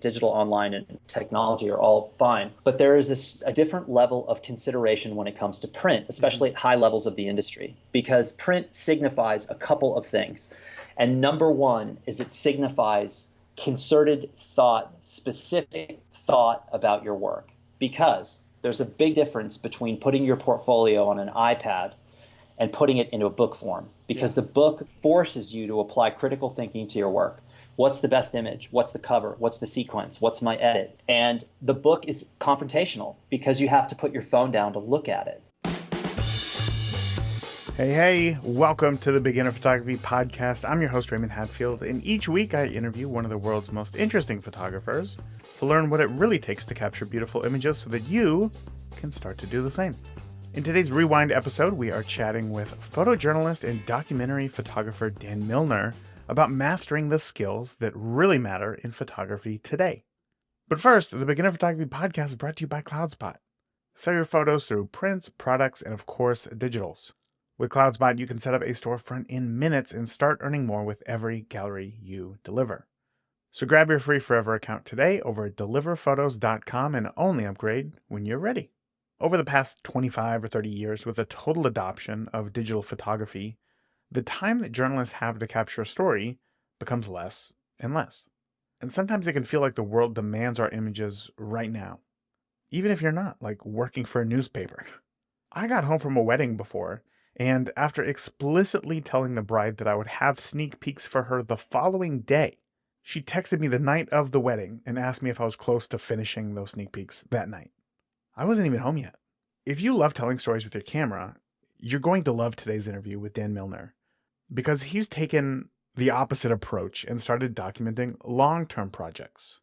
digital, online, and technology are all fine. But there is a different level of consideration when it comes to print, especially at high levels of the industry, because print signifies a couple of things. And number one is it signifies concerted thought, specific thought about your work, because there's a big difference between putting your portfolio on an iPad and putting it into a book form, because the book forces you to apply critical thinking to your work. What's the best image? What's the cover? What's the sequence? What's my edit? And the book is confrontational because you have to put your phone down to look at it. Hey, welcome to the Beginner Photography Podcast. I'm your host, Raymond Hadfield, and each week I interview one of the world's most interesting photographers to learn what it really takes to capture beautiful images so that you can start to do the same. In today's Rewind episode, we are chatting with photojournalist and documentary photographer Dan Milnor about mastering the skills that really matter in photography today. But first, the Beginner Photography Podcast is brought to you by CloudSpot. Sell your photos through prints, products, and of course, digitals. With CloudSpot, you can set up a storefront in minutes and start earning more with every gallery you deliver. So grab your free forever account today over at deliverphotos.com and only upgrade when you're ready. Over the past 25 or 30 years, with a total adoption of digital photography, the time that journalists have to capture a story becomes less and less. And sometimes it can feel like the world demands our images right now, even if you're not, like working for a newspaper. I got home from a wedding before, and after explicitly telling the bride that I would have sneak peeks for her the following day, she texted me the night of the wedding and asked me if I was close to finishing those sneak peeks that night. I wasn't even home yet. If you love telling stories with your camera, you're going to love today's interview with Dan Milnor, because he's taken the opposite approach and started documenting long-term projects.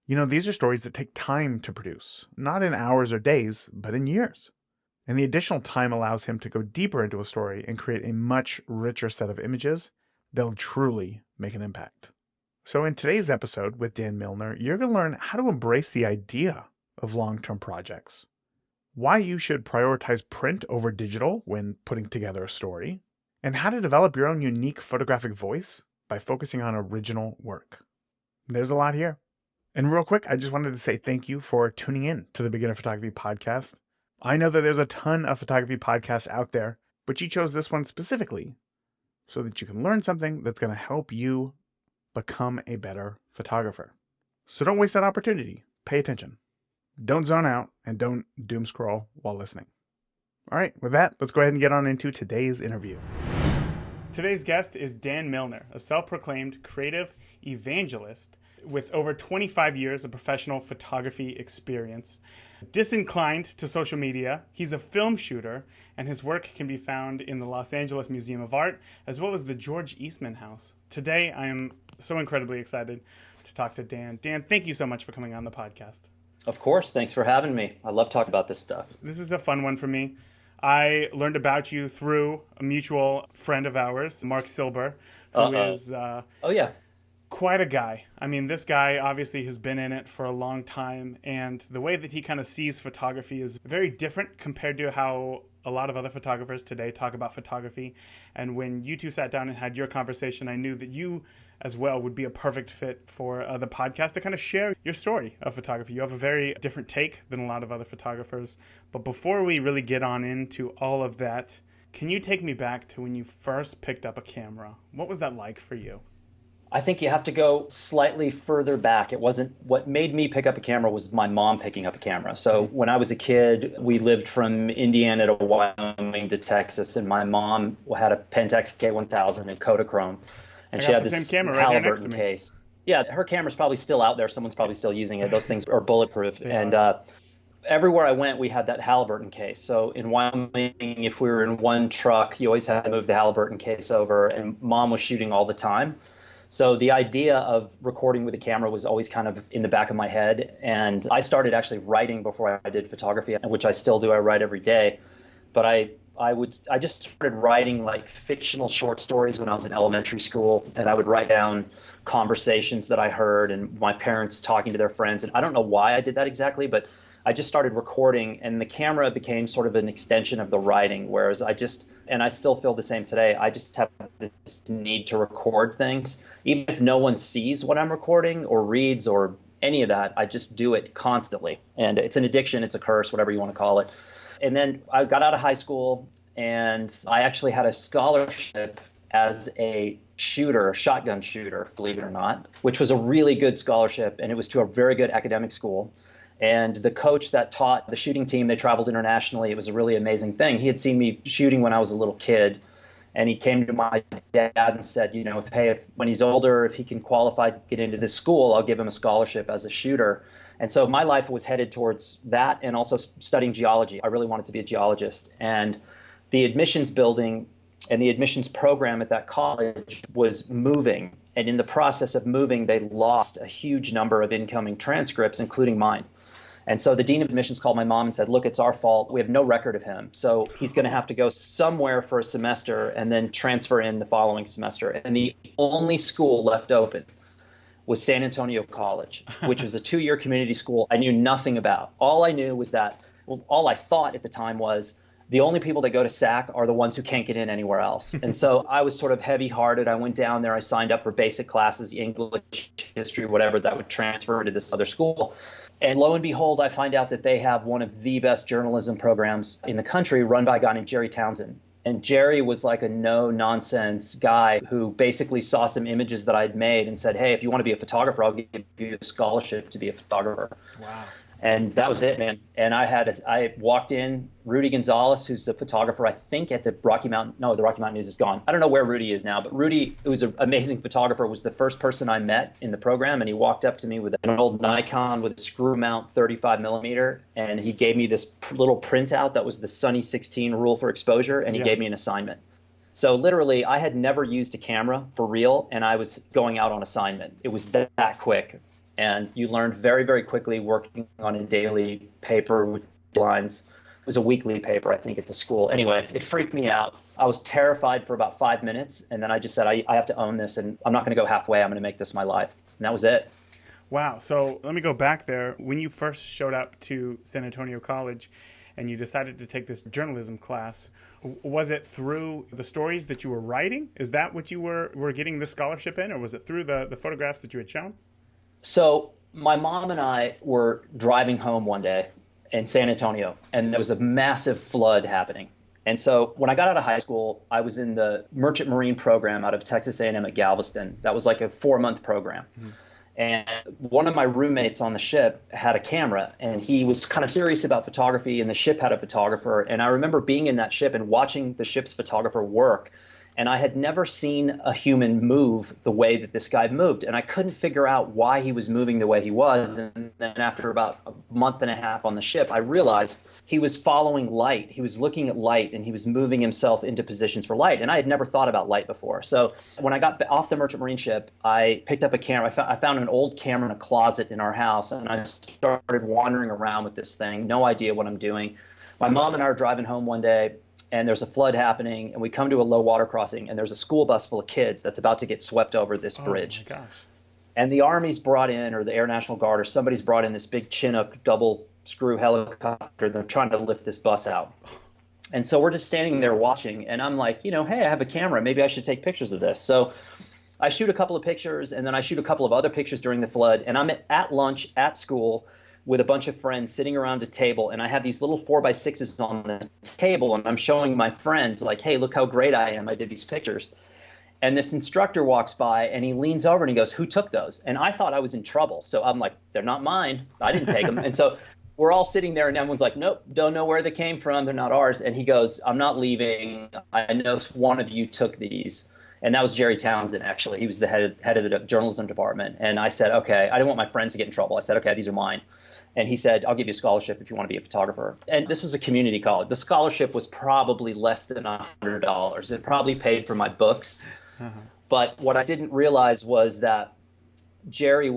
You know, these are stories that take time to produce, not in hours or days, but in years. And the additional time allows him to go deeper into a story and create a much richer set of images that'll truly make an impact. So in today's episode with Dan Milnor, you're going to learn how to embrace the idea of long-term projects, why you should prioritize print over digital when putting together a story, and how to develop your own unique photographic voice by focusing on original work. There's a lot here. And real quick, I just wanted to say thank you for tuning in to the Beginner Photography Podcast. I know that there's a ton of photography podcasts out there, but you chose this one specifically so that you can learn something that's going to help you become a better photographer. So don't waste that opportunity. Pay attention. Don't zone out and don't doom scroll while listening. All right, with that, let's go ahead and get on into today's interview. Today's guest is Dan Milnor, a self-proclaimed creative evangelist with over 25 years of professional photography experience. Disinclined to social media, he's a film shooter, and his work can be found in the Los Angeles Museum of Art, as well as the George Eastman House. Today, I am so incredibly excited to talk to Dan. Dan, thank you so much for coming on the podcast. Of course, thanks for having me. I love talking about this stuff. This is a fun one for me. I learned about you through a mutual friend of ours, Mark Silber, who is quite a guy. I mean, this guy obviously has been in it for a long time, and the way that he kind of sees photography is very different compared to how a lot of other photographers today talk about photography. And when you two sat down and had your conversation, I knew that you as well would be a perfect fit for the podcast to kind of share your story of photography. You have a very different take than a lot of other photographers. But before we really get on into all of that, can you take me back to when you first picked up a camera? What was that like for you? I think you have to go slightly further back. It wasn't what made me pick up a camera was my mom picking up a camera. So when I was a kid, we lived from Indiana to Wyoming to Texas, and my mom had a Pentax K1000 and Kodachrome, and she had this Halliburton case. Yeah, her camera's probably still out there. Someone's probably still using it. Those things are bulletproof. Everywhere I went, we had that Halliburton case. So in Wyoming, if we were in one truck, you always had to move the Halliburton case over, and Mom was shooting all the time. So the idea of recording with a camera was always kind of in the back of my head. And I started actually writing before I did photography, which I still do. I write every day. But I just started writing like fictional short stories when I was in elementary school. And I would write down conversations that I heard and my parents talking to their friends. And I don't know why I did that exactly, but I just started recording, and the camera became sort of an extension of the writing, whereas I still feel the same today. I just have this need to record things, even if no one sees what I'm recording or reads or any of that. I just do it constantly. And it's an addiction, it's a curse, whatever you want to call it. And then I got out of high school, and I actually had a scholarship as a shooter, a shotgun shooter, believe it or not, which was a really good scholarship, and it was to a very good academic school. And the coach that taught the shooting team, they traveled internationally. It was a really amazing thing. He had seen me shooting when I was a little kid, and he came to my dad and said, you know, hey, when he's older, if he can qualify to get into this school, I'll give him a scholarship as a shooter. And so my life was headed towards that, and also studying geology. I really wanted to be a geologist. And the admissions building and the admissions program at that college was moving. And in the process of moving, they lost a huge number of incoming transcripts, including mine. And so the dean of admissions called my mom and said, look, it's our fault. We have no record of him. So he's going to have to go somewhere for a semester and then transfer in the following semester. And the only school left open was San Antonio College, which was a 2-year community school I knew nothing about. All I knew was that, well, all I thought at the time was the only people that go to SAC are the ones who can't get in anywhere else. And so I was sort of heavy-hearted. I went down there. I signed up for basic classes, English, history, whatever, that would transfer to this other school. And lo and behold, I find out that they have one of the best journalism programs in the country, run by a guy named Jerry Townsend. And Jerry was like a no-nonsense guy who basically saw some images that I'd made and said, hey, if you want to be a photographer, I'll give you a scholarship to be a photographer. Wow. And that was it, man. And I walked in, Rudy Gonzalez, who's the photographer, I think at the Rocky Mountain News is gone. I don't know where Rudy is now, but Rudy, who was an amazing photographer, was the first person I met in the program. And he walked up to me with an old Nikon with a screw mount 35 millimeter. And he gave me this little printout that was the Sunny 16 rule for exposure. And he gave me an assignment. So literally, I had never used a camera for real, and I was going out on assignment. It was that quick. And you learned very, very quickly working on a daily paper with lines. It was a weekly paper, I think, at the school. Anyway, it freaked me out. I was terrified for about 5 minutes, and then I just said, I have to own this, and I'm not going to go halfway. I'm going to make this my life. And that was it. Wow. So let me go back there. When you first showed up to San Antonio College and you decided to take this journalism class, was it through the stories that you were writing? Is that what you were getting the scholarship in, or was it through the photographs that you had shown? So my mom and I were driving home one day in San Antonio, and there was a massive flood happening. And so when I got out of high school, I was in the Merchant Marine program out of Texas A&M at Galveston. That was like a 4-month program. Mm-hmm. And one of my roommates on the ship had a camera, and he was kind of serious about photography, and the ship had a photographer. And I remember being in that ship and watching the ship's photographer work. And I had never seen a human move the way that this guy moved. And I couldn't figure out why he was moving the way he was. And then after about a month and a half on the ship, I realized he was following light. He was looking at light, and he was moving himself into positions for light. And I had never thought about light before. So when I got off the Merchant Marine ship, I picked up a camera. I found an old camera in a closet in our house, and I started wandering around with this thing, no idea what I'm doing. My mom and I are driving home one day, and there's a flood happening, and we come to a low water crossing, and there's a school bus full of kids that's about to get swept over this bridge. Oh my gosh. And the Army's brought in, or the Air National Guard, or somebody's brought in this big Chinook double screw helicopter. They're trying to lift this bus out. And so we're just standing there watching, and I'm like, hey, I have a camera. Maybe I should take pictures of this. So I shoot a couple of pictures, and then I shoot a couple of other pictures during the flood, and I'm at lunch at school with a bunch of friends sitting around a table, and I have these little 4x6s on the table, and I'm showing my friends, like, hey, look how great I am. I did these pictures. And this instructor walks by, and he leans over and he goes, who took those? And I thought I was in trouble. So I'm like, they're not mine. I didn't take them. And so we're all sitting there, and everyone's like, nope, don't know where they came from. They're not ours. And he goes, I'm not leaving. I know one of you took these. And that was Jerry Townsend, actually. He was the head of the journalism department. And I said, okay, I didn't want my friends to get in trouble. I said, okay, these are mine. And he said, I'll give you a scholarship if you want to be a photographer. And this was a community college. The scholarship was probably less than $100. It probably paid for my books. Uh-huh. But what I didn't realize was that Jerry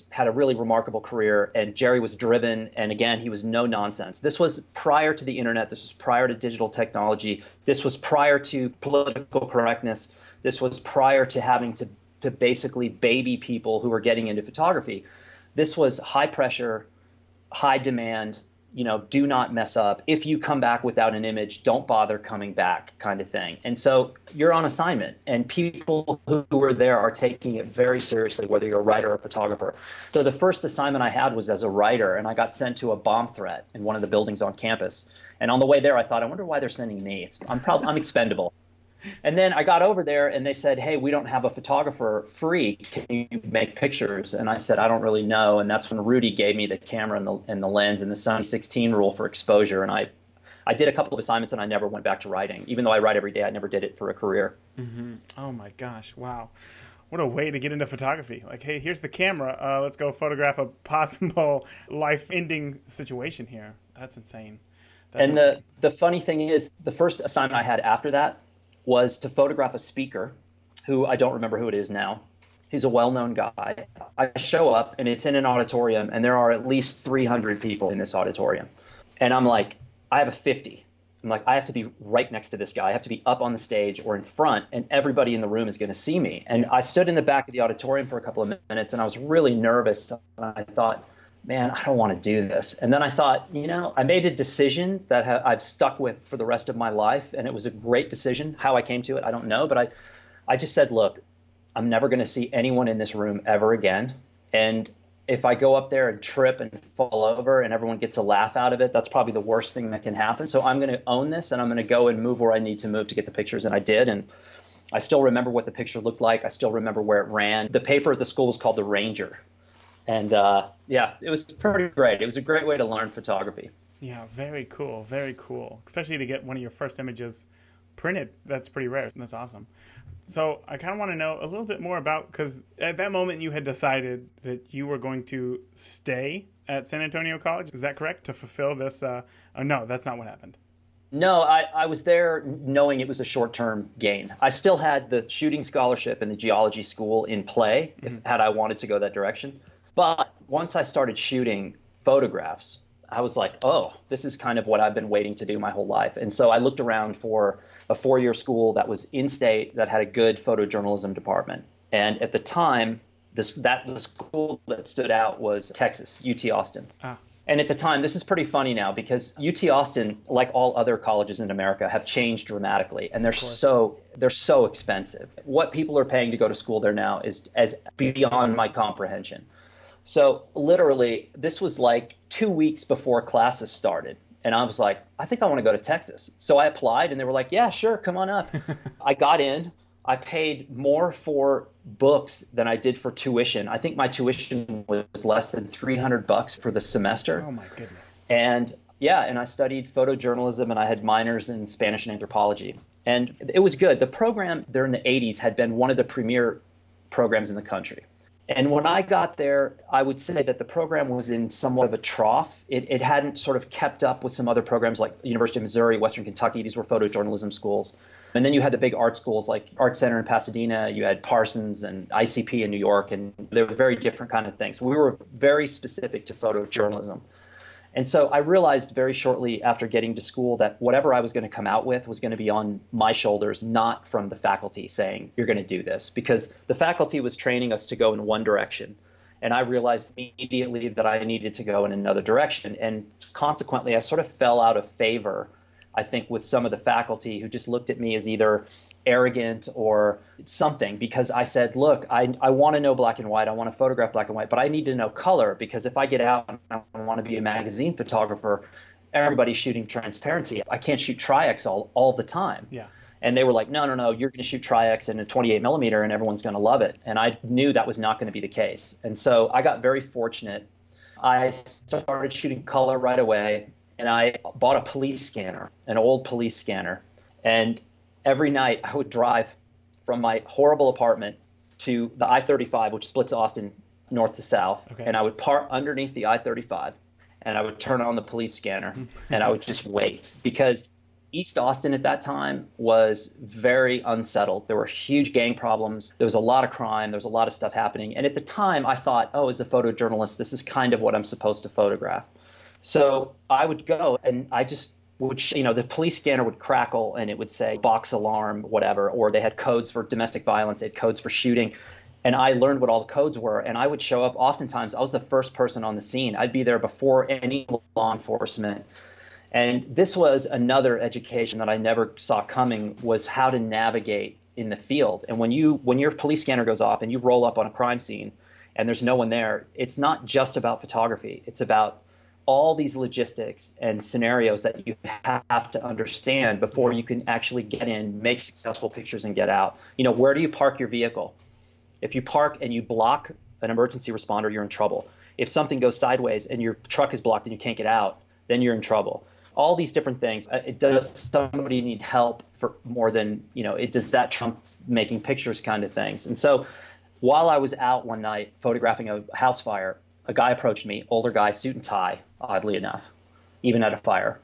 had a really remarkable career, and Jerry was driven. And again, he was no nonsense. This was prior to the internet. This was prior to digital technology. This was prior to political correctness. This was prior to having to basically baby people who were getting into photography. This was high pressure, high demand, do not mess up. If you come back without an image, don't bother coming back, kind of thing. And so you're on assignment, and people who are there are taking it very seriously, whether you're a writer or a photographer. So the first assignment I had was as a writer, and I got sent to a bomb threat in one of the buildings on campus. And on the way there, I thought, I wonder why they're sending me. I'm expendable. And then I got over there and they said, hey, we don't have a photographer free. Can you make pictures? And I said, I don't really know. And that's when Rudy gave me the camera and the lens and the Sunny 16 rule for exposure. And I did a couple of assignments and I never went back to writing. Even though I write every day, I never did it for a career. Mm-hmm. Oh my gosh. Wow. What a way to get into photography. Like, hey, here's the camera. Let's go photograph a possible life-ending situation here. That's insane. The funny thing is, the first assignment I had after that was to photograph a speaker who I don't remember who it is now. He's a well-known guy. I show up and it's in an auditorium and there are at least 300 people in this auditorium. And I'm like, I have a 50. I'm like, I have to be right next to this guy. I have to be up on the stage or in front and everybody in the room is going to see me. And I stood in the back of the auditorium for a couple of minutes and I was really nervous. And I thought, man, I don't want to do this. And then I thought, I made a decision that I've stuck with for the rest of my life. And it was a great decision. How I came to it, I don't know. But I just said, look, I'm never going to see anyone in this room ever again. And if I go up there and trip and fall over and everyone gets a laugh out of it, that's probably the worst thing that can happen. So I'm going to own this and I'm going to go and move where I need to move to get the pictures. And I did. And I still remember what the picture looked like. I still remember where it ran. The paper at the school was called the Ranger. And it was pretty great. It was a great way to learn photography. Yeah, very cool. Very cool. Especially to get one of your first images printed. That's pretty rare. That's awesome. So I kind of want to know a little bit more about, because at that moment you had decided that you were going to stay at San Antonio College. Is that correct? To fulfill this? No, that's not what happened. No, I was there knowing it was a short-term gain. I still had the shooting scholarship and the geology school in play had I wanted to go that direction. But once I started shooting photographs, I was like, oh, this is kind of what I've been waiting to do my whole life. And so I looked around for a 4-year school that was in-state that had a good photojournalism department. And at the time, the school that stood out was Texas, UT Austin. Ah. And at the time, this is pretty funny now because UT Austin, like all other colleges in America, have changed dramatically, and they're so expensive. What people are paying to go to school there now is beyond my comprehension. So literally, this was like 2 weeks before classes started. And I was like, I think I want to go to Texas. So I applied and they were like, yeah, sure, come on up. I got in. I paid more for books than I did for tuition. I think my tuition was less than $300 for the semester. Oh, my goodness. And I studied photojournalism and I had minors in Spanish and anthropology. And it was good. The program there in the 80s had been one of the premier programs in the country. And when I got there, I would say that the program was in somewhat of a trough. It hadn't sort of kept up with some other programs like University of Missouri, Western Kentucky. These were photojournalism schools. And then you had the big art schools like Art Center in Pasadena. You had Parsons and ICP in New York. And they were very different kind of things. We were very specific to photojournalism. And so I realized very shortly after getting to school that whatever I was going to come out with was going to be on my shoulders, not from the faculty saying, you're going to do this, because the faculty was training us to go in one direction. And I realized immediately that I needed to go in another direction. And consequently, I sort of fell out of favor, I think, with some of the faculty who just looked at me as either arrogant or something, because I said, look, I want to know black and white. I want to photograph black and white, but I need to know color, because if I get out and I want to be a magazine photographer, everybody's shooting transparency. I can't shoot Tri-X all the time. Yeah. And they were like, no, you're going to shoot Tri-X in a 28 millimeter and everyone's going to love it. And I knew that was not going to be the case. And so I got very fortunate. I started shooting color right away, and I bought a police scanner, an old police scanner. And every night I would drive from my horrible apartment to the I-35, which splits Austin north to south. Okay. And I would park underneath the I-35 and I would turn on the police scanner and I would just wait, because East Austin at that time was very unsettled. There were huge gang problems. There was a lot of crime. There was a lot of stuff happening. And at the time I thought, as a photojournalist, this is kind of what I'm supposed to photograph. So I would go and I just the police scanner would crackle and it would say box alarm, whatever, or they had codes for domestic violence, they had codes for shooting. And I learned what all the codes were, and I would show up. Oftentimes, I was the first person on the scene. I'd be there before any law enforcement. And this was another education that I never saw coming, was how to navigate in the field. And when your police scanner goes off and you roll up on a crime scene and there's no one there, it's not just about photography. It's about all these logistics and scenarios that you have to understand before you can actually get in, make successful pictures, and get out. Where do you park your vehicle? If you park and you block an emergency responder, you're in trouble. If something goes sideways and your truck is blocked and you can't get out, then you're in trouble. All these different things. Does somebody need help for more than, does that trump making pictures kind of things? And so while I was out one night photographing a house fire, a guy approached me, older guy, suit and tie, oddly enough, even at a fire.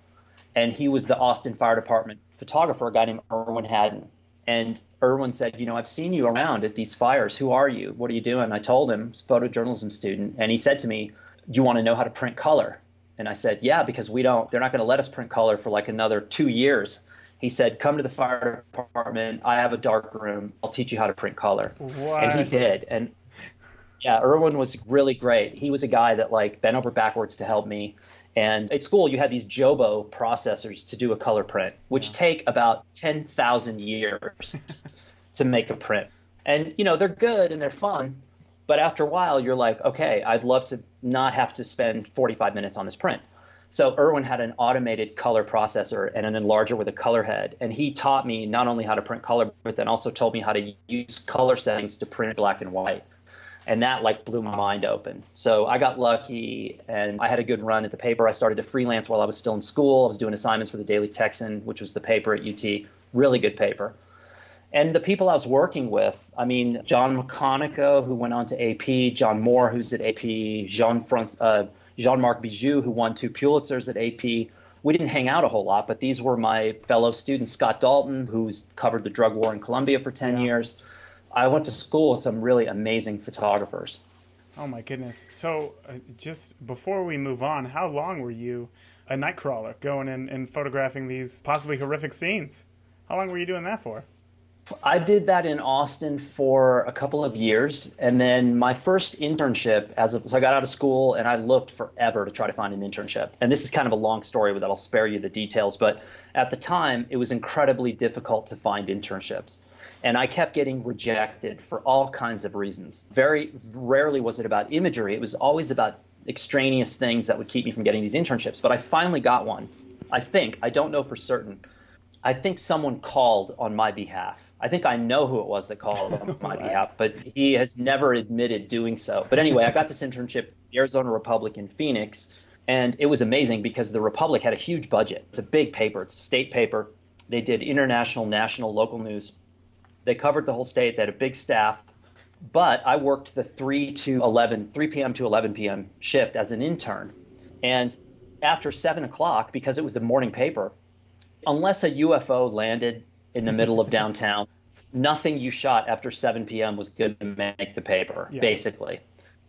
And he was the Austin Fire Department photographer, a guy named Irwin Haddon. And Irwin said, I've seen you around at these fires. Who are you? What are you doing? I told him, he's a photojournalism student. And he said to me, do you want to know how to print color? And I said, yeah, because they're not going to let us print color for like another 2 years. He said, come to the fire department. I have a dark room. I'll teach you how to print color. What? And he did. And yeah, Irwin was really great. He was a guy that bent over backwards to help me. And at school, you had these Jobo processors to do a color print, which take about 10,000 years to make a print. And, they're good and they're fun. But after a while, you're like, okay, I'd love to not have to spend 45 minutes on this print. So Irwin had an automated color processor and an enlarger with a color head. And he taught me not only how to print color, but then also told me how to use color settings to print black and white. And that blew my mind open. So I got lucky and I had a good run at the paper. I started to freelance while I was still in school. I was doing assignments for the Daily Texan, which was the paper at UT, really good paper. And the people I was working with, John McConico, who went on to AP, John Moore, who's at AP, Jean-Marc Bijou, who won 2 Pulitzers at AP. We didn't hang out a whole lot, but these were my fellow students. Scott Dalton, who's covered the drug war in Colombia for 10 years. I went to school with some really amazing photographers. Oh, my goodness. So just before we move on, how long were you a night crawler going in and photographing these possibly horrific scenes? How long were you doing that for? I did that in Austin for a couple of years. And then my first internship, so I got out of school and I looked forever to try to find an internship. And this is kind of a long story that I'll spare you the details. But at the time, it was incredibly difficult to find internships. And I kept getting rejected for all kinds of reasons. Very rarely was it about imagery. It was always about extraneous things that would keep me from getting these internships. But I finally got one. I don't know for certain. I think someone called on my behalf. I think I know who it was that called on my behalf, but he has never admitted doing so. But anyway, I got this internship at the Arizona Republic in Phoenix, and it was amazing because the Republic had a huge budget. It's a big paper. It's a state paper. They did international, national, local news. They covered the whole state. They had a big staff. But I worked the 3 p.m. to 11 p.m. shift as an intern. And after 7 o'clock, because it was a morning paper, unless a UFO landed in the middle of downtown, nothing you shot after 7 p.m. was good to make the paper, basically.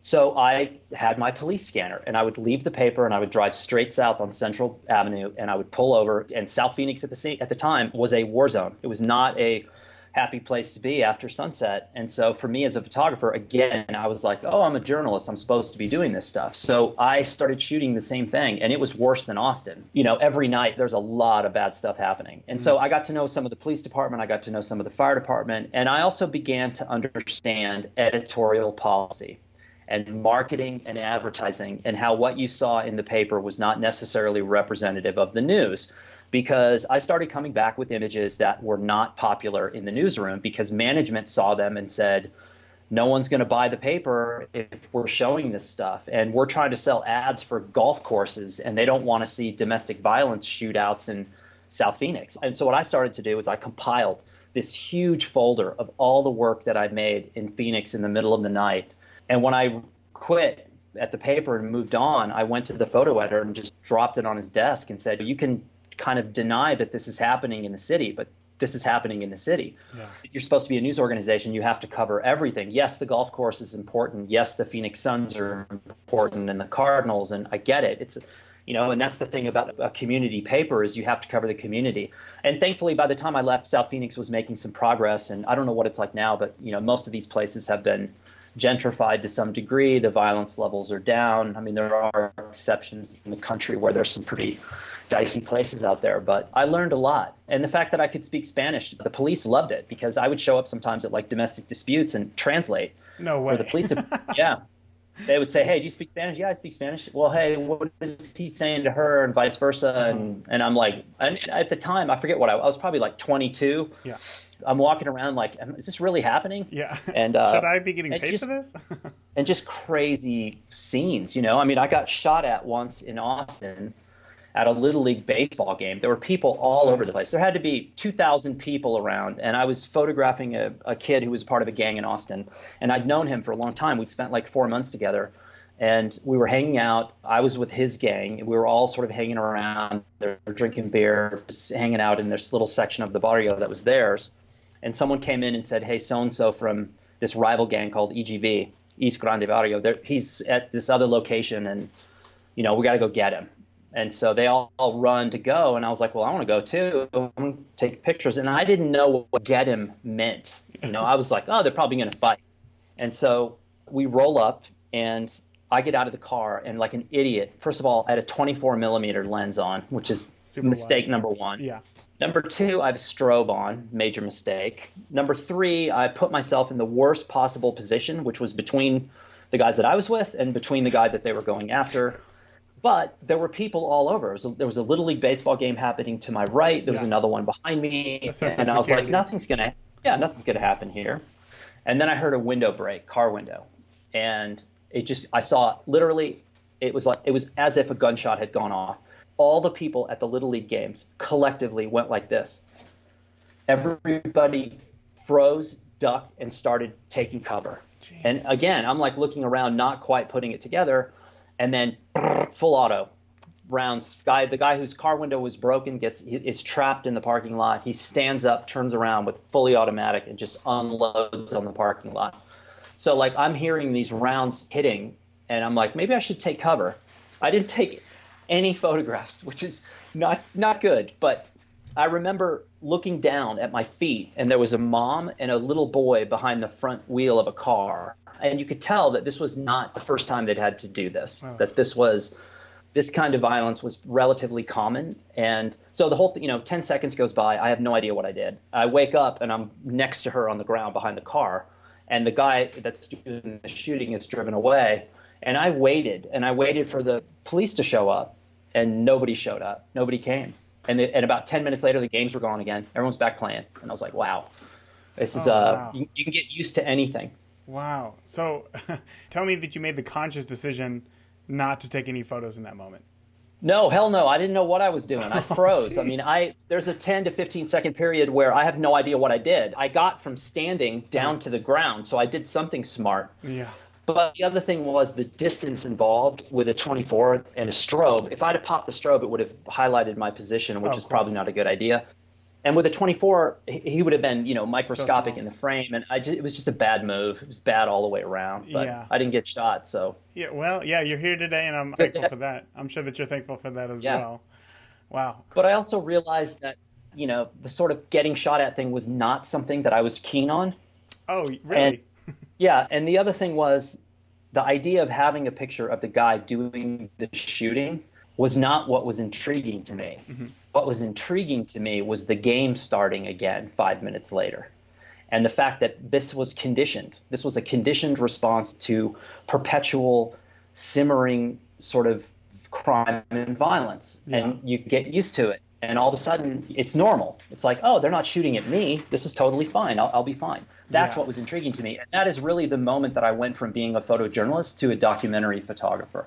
So I had my police scanner, and I would leave the paper, and I would drive straight south on Central Avenue, and I would pull over. And South Phoenix at the time was a war zone. It was not a happy place to be after sunset. And so for me as a photographer, again, I was like, oh, I'm a journalist. I'm supposed to be doing this stuff. So I started shooting the same thing, and it was worse than Austin. Every night there's a lot of bad stuff happening. And so I got to know some of the police department. I got to know some of the fire department. And I also began to understand editorial policy and marketing and advertising, and how what you saw in the paper was not necessarily representative of the news. Because I started coming back with images that were not popular in the newsroom because management saw them and said, no one's going to buy the paper if we're showing this stuff. And we're trying to sell ads for golf courses, and they don't want to see domestic violence shootouts in South Phoenix. And so what I started to do is I compiled this huge folder of all the work that I'd made in Phoenix in the middle of the night. And when I quit at the paper and moved on, I went to the photo editor and just dropped it on his desk and said, you can kind of deny that this is happening in the city, but this is happening in the city. Yeah. You're supposed to be a news organization. You have to cover everything. Yes, the golf course is important. Yes, the Phoenix Suns are important and the Cardinals, and I get it. And that's the thing about a community paper is you have to cover the community. And thankfully, by the time I left, South Phoenix was making some progress. And I don't know what it's like now, but most of these places have been gentrified to some degree. The violence levels are down. I mean, there are exceptions in the country where there's some pretty dicey places out there, but I learned a lot. And the fact that I could speak Spanish, the police loved it because I would show up sometimes at like domestic disputes and translate. No way. For the police to, yeah. They would say, hey, do you speak Spanish? Yeah, I speak Spanish. Well, hey, what is he saying to her, and vice versa? And I'm like, and at the time, I forget what I was probably like 22. Yeah. I'm walking around like, is this really happening? Yeah. And should I be getting paid for this? And just crazy scenes, I mean, I got shot at once in Austin at a Little League baseball game. There were people all over the place. There had to be 2,000 people around, and I was photographing a kid who was part of a gang in Austin, and I'd known him for a long time. We'd spent like 4 months together, and we were hanging out. I was with his gang, and we were all sort of hanging around. They were drinking beer, just hanging out in this little section of the barrio that was theirs, and someone came in and said, hey, so-and-so from this rival gang called EGB, East Grande Barrio, he's at this other location, and, we got to go get him. And so they all run to go, and I was like, well, I want to go too. I'm going to take pictures. And I didn't know what get him meant. I was like, oh, they're probably going to fight. And so we roll up, and I get out of the car, and like an idiot, first of all, I had a 24 millimeter lens on, which is super mistake wide. Number one. Yeah. Number two, I have strobe on, major mistake. Number three, I put myself in the worst possible position, which was between the guys that I was with and between the guy that they were going after. But there were people all over. There was a Little League baseball game happening to my right. There was another one behind me. And I was like, nothing's going to happen here. And then I heard a window break, car window. And I saw literally, it was as if a gunshot had gone off. All the people at the Little League games collectively went like this. Everybody froze, ducked, and started taking cover. Jeez. And again, I'm like looking around, not quite putting it together. And then full auto rounds. The guy whose car window was broken is trapped in the parking lot. He stands up, turns around with fully automatic, and just unloads on the parking lot. So like I'm hearing these rounds hitting, and I'm like, maybe I should take cover. I didn't take any photographs, which is not good. But I remember looking down at my feet, and there was a mom and a little boy behind the front wheel of a car. And you could tell that this was not the first time they'd had to do this, that this kind of violence was relatively common. And so the whole 10 seconds goes by. I have no idea what I did. I wake up, and I'm next to her on the ground behind the car. And the guy that's doing the shooting is driven away. And I waited for the police to show up, and nobody showed up. Nobody came. And about 10 minutes later, the games were gone again. Everyone's back playing. And I was like, wow, this is you can get used to anything. Wow. So tell me that you made the conscious decision not to take any photos in that moment. No, hell no. I didn't know what I was doing. I froze. I mean, there's a 10 to 15 second period where I have no idea what I did. I got from standing down to the ground, so I did something smart. Yeah. But the other thing was the distance involved with a 24 and a strobe. If I'd have popped the strobe, it would have highlighted my position, which is probably not a good idea. And with a 24, he would have been, microscopic in the frame, and it was just a bad move. It was bad all the way around, but I didn't get shot, so. Yeah, well, you're here today, and I'm thankful for that. I'm sure that you're thankful for that as well. Wow. But I also realized that, the sort of getting shot at thing was not something that I was keen on. Oh, really? And the other thing was the idea of having a picture of the guy doing the shooting was not what was intriguing to me. Mm-hmm. What was intriguing to me was the game starting again 5 minutes later. And the fact that this was conditioned. This was a conditioned response to perpetual simmering sort of crime and violence. Yeah. And you get used to it. And all of a sudden, it's normal. It's like, oh, they're not shooting at me. This is totally fine. I'll be fine. That's what was intriguing to me. And that is really the moment that I went from being a photojournalist to a documentary photographer.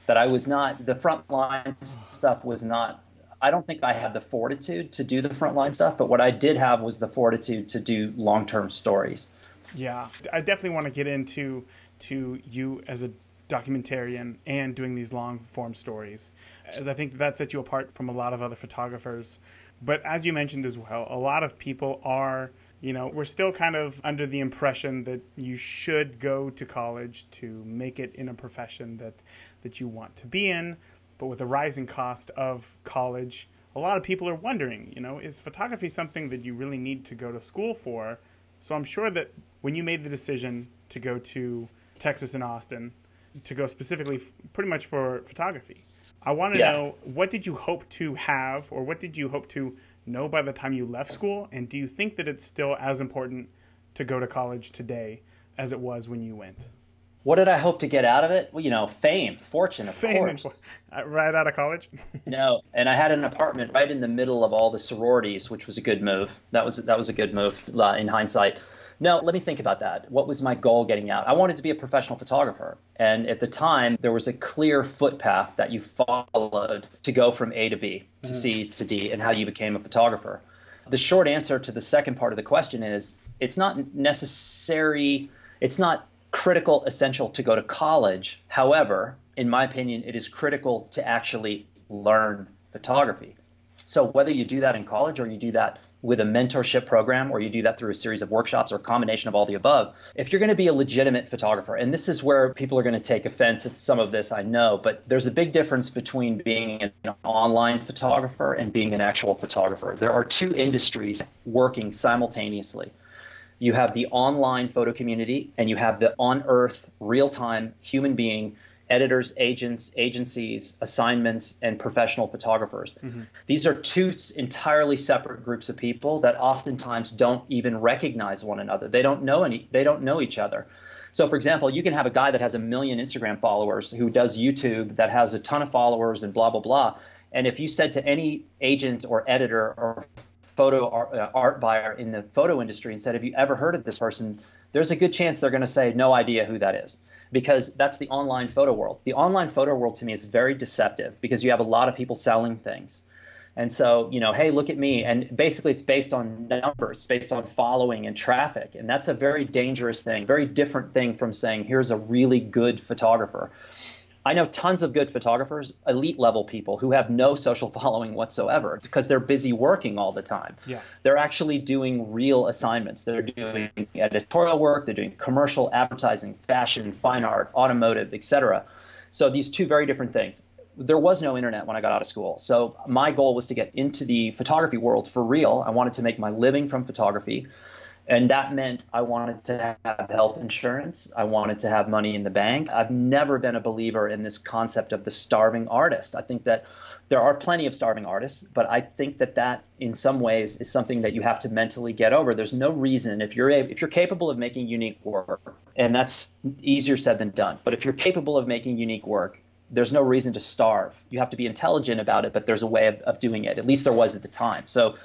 That I was not, the frontline stuff was not, I don't think I had the fortitude to do the frontline stuff, but what I did have was the fortitude to do long-term stories. Yeah, I definitely want to get into you as a documentarian and doing these long-form stories, as I think that sets you apart from a lot of other photographers. But as you mentioned as well, a lot of people are, we're still kind of under the impression that you should go to college to make it in a profession that you want to be in. But with the rising cost of college, a lot of people are wondering, is photography something that you really need to go to school for? So I'm sure that when you made the decision to go to Texas and Austin, to go specifically pretty much for photography, I want to know, what did you hope to have, or what did you hope to know by the time you left school? And do you think that it's still as important to go to college today as it was when you went? What did I hope to get out of it? Well, fame, fortune, of course. Right out of college? No, and I had an apartment right in the middle of all the sororities, which was a good move. That was a good move in hindsight. No, let me think about that. What was my goal getting out? I wanted to be a professional photographer. And at the time, there was a clear footpath that you followed to go from A to B, to C to D, and how you became a photographer. The short answer to the second part of the question is, it's not necessary, it's not critical, essential to go to college. However, in my opinion, it is critical to actually learn photography. So whether you do that in college or you do that with a mentorship program or you do that through a series of workshops or a combination of all the above, if you're going to be a legitimate photographer, and this is where people are going to take offense at some of this, I know, but there's a big difference between being an online photographer and being an actual photographer. There are two industries working simultaneously. You have the online photo community, and you have the on-earth, real-time human being, editors, agents, agencies, assignments, and professional photographers. Mm-hmm. These are two entirely separate groups of people that oftentimes don't even recognize one another. They don't know each other. So, for example, you can have a guy that has 1 million Instagram followers who does YouTube, that has a ton of followers and blah, blah, blah. And if you said to any agent or editor or photo art buyer in the photo industry and said, have you ever heard of this person? There's a good chance they're going to say, no idea who that is, because that's the online photo world. The online photo world to me is very deceptive because you have a lot of people selling things. And so, hey, look at me. And basically it's based on numbers, based on following and traffic. And that's a very dangerous thing, very different thing from saying, here's a really good photographer. I know tons of good photographers, elite level people who have no social following whatsoever because they're busy working all the time. Yeah. They're actually doing real assignments. They're doing editorial work, they're doing commercial, advertising, fashion, fine art, automotive, etc. So these two very different things. There was no internet when I got out of school. So my goal was to get into the photography world for real. I wanted to make my living from photography. And that meant I wanted to have health insurance. I wanted to have money in the bank. I've never been a believer in this concept of the starving artist. I think that there are plenty of starving artists, but I think that in some ways is something that you have to mentally get over. There's no reason if you're capable of making unique work, and that's easier said than done. But if you're capable of making unique work, there's no reason to starve. You have to be intelligent about it, but there's a way of doing it. At least there was at the time. So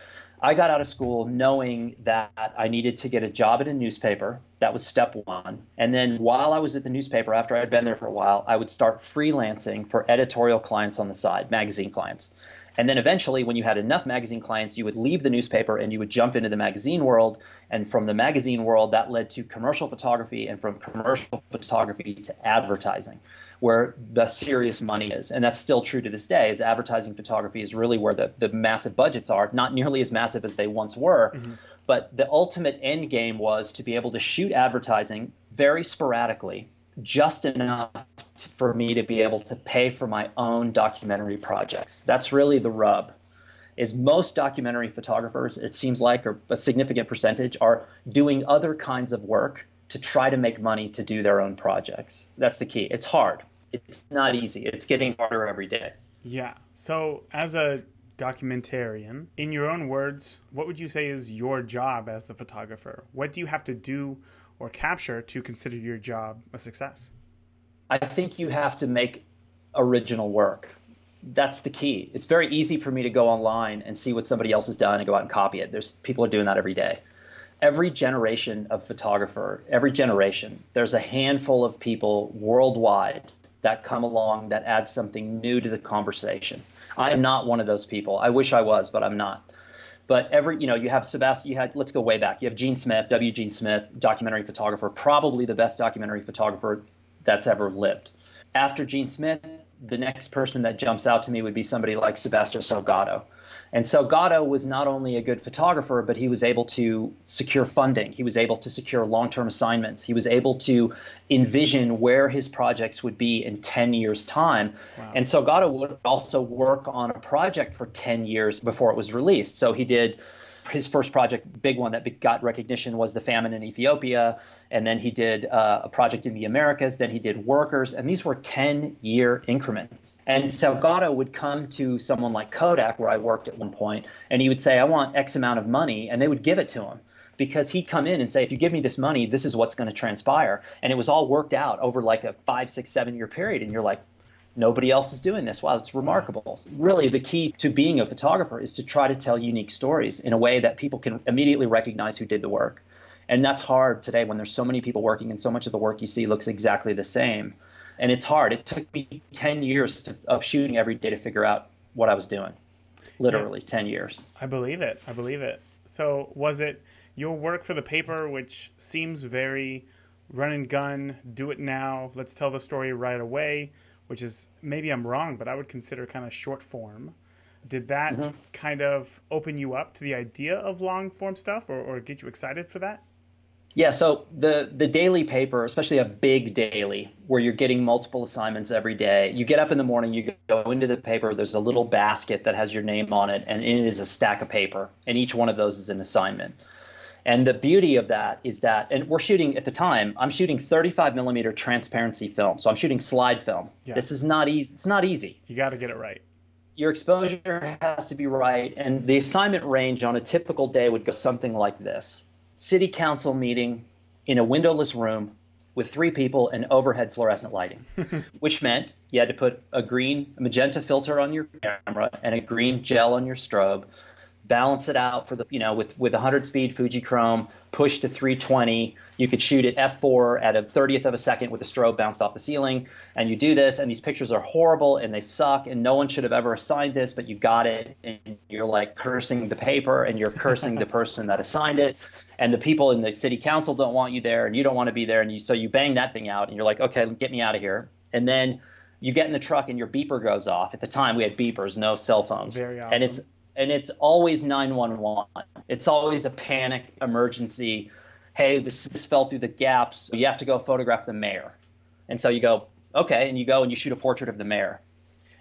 I got out of school knowing that I needed to get a job at a newspaper. That was step one. And then while I was at the newspaper, after I had been there for a while, I would start freelancing for editorial clients on the side, magazine clients. And then eventually, when you had enough magazine clients, you would leave the newspaper and you would jump into the magazine world. And from the magazine world, that led to commercial photography, and from commercial photography to advertising, where the serious money is. And that's still true to this day, is advertising photography is really where the massive budgets are, not nearly as massive as they once were. Mm-hmm. But the ultimate end game was to be able to shoot advertising very sporadically, just enough for me to be able to pay for my own documentary projects. That's really the rub. Is most documentary photographers, it seems like, or a significant percentage, are doing other kinds of work to try to make money to do their own projects. That's the key. It's hard. It's not easy. It's getting harder every day. Yeah. So as a documentarian, in your own words, what would you say is your job as the photographer? What do you have to do or capture to consider your job a success? I think you have to make original work. That's the key. It's very easy for me to go online and see what somebody else has done and go out and copy it. People are doing that every day. Every generation of photographer, there's a handful of people worldwide that come along that add something new to the conversation. I am not one of those people. I wish I was, but I'm not. But you have Sebastian, let's go way back. You have Gene Smith, Gene Smith, documentary photographer, probably the best documentary photographer that's ever lived. After Gene Smith, the next person that jumps out to me would be somebody like Sebastião Salgado. And Salgado was not only a good photographer, but he was able to secure funding. He was able to secure long-term assignments. He was able to envision where his projects would be in 10 years' time. Wow. And Salgado would also work on a project for 10 years before it was released. So he did his first project, big one that got recognition, was the famine in Ethiopia. And then he did a project in the Americas. Then he did Workers. And these were 10-year increments. And Salgado would come to someone like Kodak, where I worked at one point, and he would say, I want X amount of money. And they would give it to him, because he'd come in and say, if you give me this money, this is what's going to transpire. And it was all worked out over like a 5, 6, 7-year period. And you're like, nobody else is doing this. Wow, it's remarkable. Really, the key to being a photographer is to try to tell unique stories in a way that people can immediately recognize who did the work. And that's hard today when there's so many people working and so much of the work you see looks exactly the same. And it's hard. It took me 10 years of shooting every day to figure out what I was doing. Literally 10 years. I believe it. I believe it. So was it your work for the paper, which seems very run and gun, do it now, let's tell the story right away, which is, maybe I'm wrong, but I would consider kind of short form. Did that kind of open you up to the idea of long form stuff, or get you excited for that? Yeah, so the daily paper, especially a big daily where you're getting multiple assignments every day, you get up in the morning, you go into the paper, there's a little basket that has your name on it, and it is a stack of paper, and each one of those is an assignment. And the beauty of that is that, and we're shooting, at the time, I'm shooting 35 millimeter transparency film. So I'm shooting slide film. Yeah. This is not easy. It's not easy. You got to get it right. Your exposure has to be right. And the assignment range on a typical day would go something like this. City council meeting in a windowless room with 3 people and overhead fluorescent lighting, which meant you had to put a magenta filter on your camera and a green gel on your strobe, balance it out for the, with 100 speed Fujichrome, push to 320. You could shoot at f4 at a 30th of a second with the strobe bounced off the ceiling. And you do this, and these pictures are horrible and they suck, and no one should have ever assigned this, but you got it, and you're like cursing the paper, and you're cursing the person that assigned it. And the people in the city council don't want you there, and you don't want to be there. And so you bang that thing out, and you're like, okay, get me out of here. And then you get in the truck and your beeper goes off. At the time, we had beepers, no cell phones. Very awesome. And it's always 911. It's always a panic emergency. Hey, this fell through the gaps. You have to go photograph the mayor. And so you go, okay, and you go and you shoot a portrait of the mayor.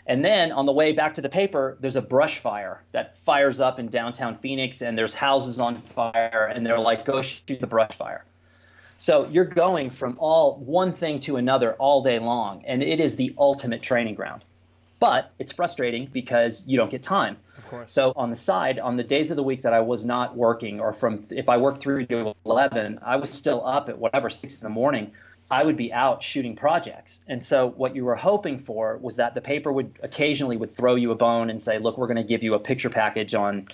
And then on the way back to the paper, there's a brush fire that fires up in downtown Phoenix, and there's houses on fire, and they're like, go shoot the brush fire. So you're going from one thing to another all day long, and it is the ultimate training ground. But it's frustrating because you don't get time. Of course. So on the side, on the days of the week that I was not working, or if I worked 3 to 11, I was still up at 6 in the morning. I would be out shooting projects. And so what you were hoping for was that the paper would occasionally throw you a bone and say, look, we're going to give you a picture package on,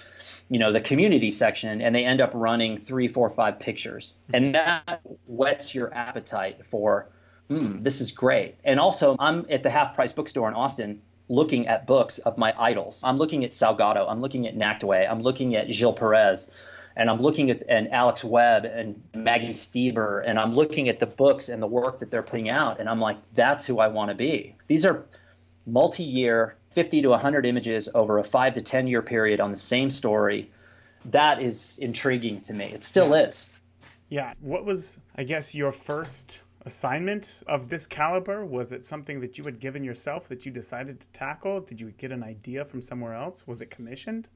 the community section, and they end up running 3, 4, 5 pictures. And that whets your appetite for, this is great. And also, I'm at the Half Price bookstore in Austin looking at books of my idols. I'm looking at Salgado, I'm looking at Nachtwey, I'm looking at Gilles Perez, and I'm looking at Alex Webb and Maggie Stieber, and I'm looking at the books and the work that they're putting out, and I'm like, that's who I want to be. These are multi-year, 50 to 100 images over a 5 to 10 year period on the same story. That is intriguing to me. It still is. Yeah. What was, I guess, your first assignment of this caliber? Was it something that you had given yourself that you decided to tackle? Did you get an idea from somewhere else? Was it commissioned?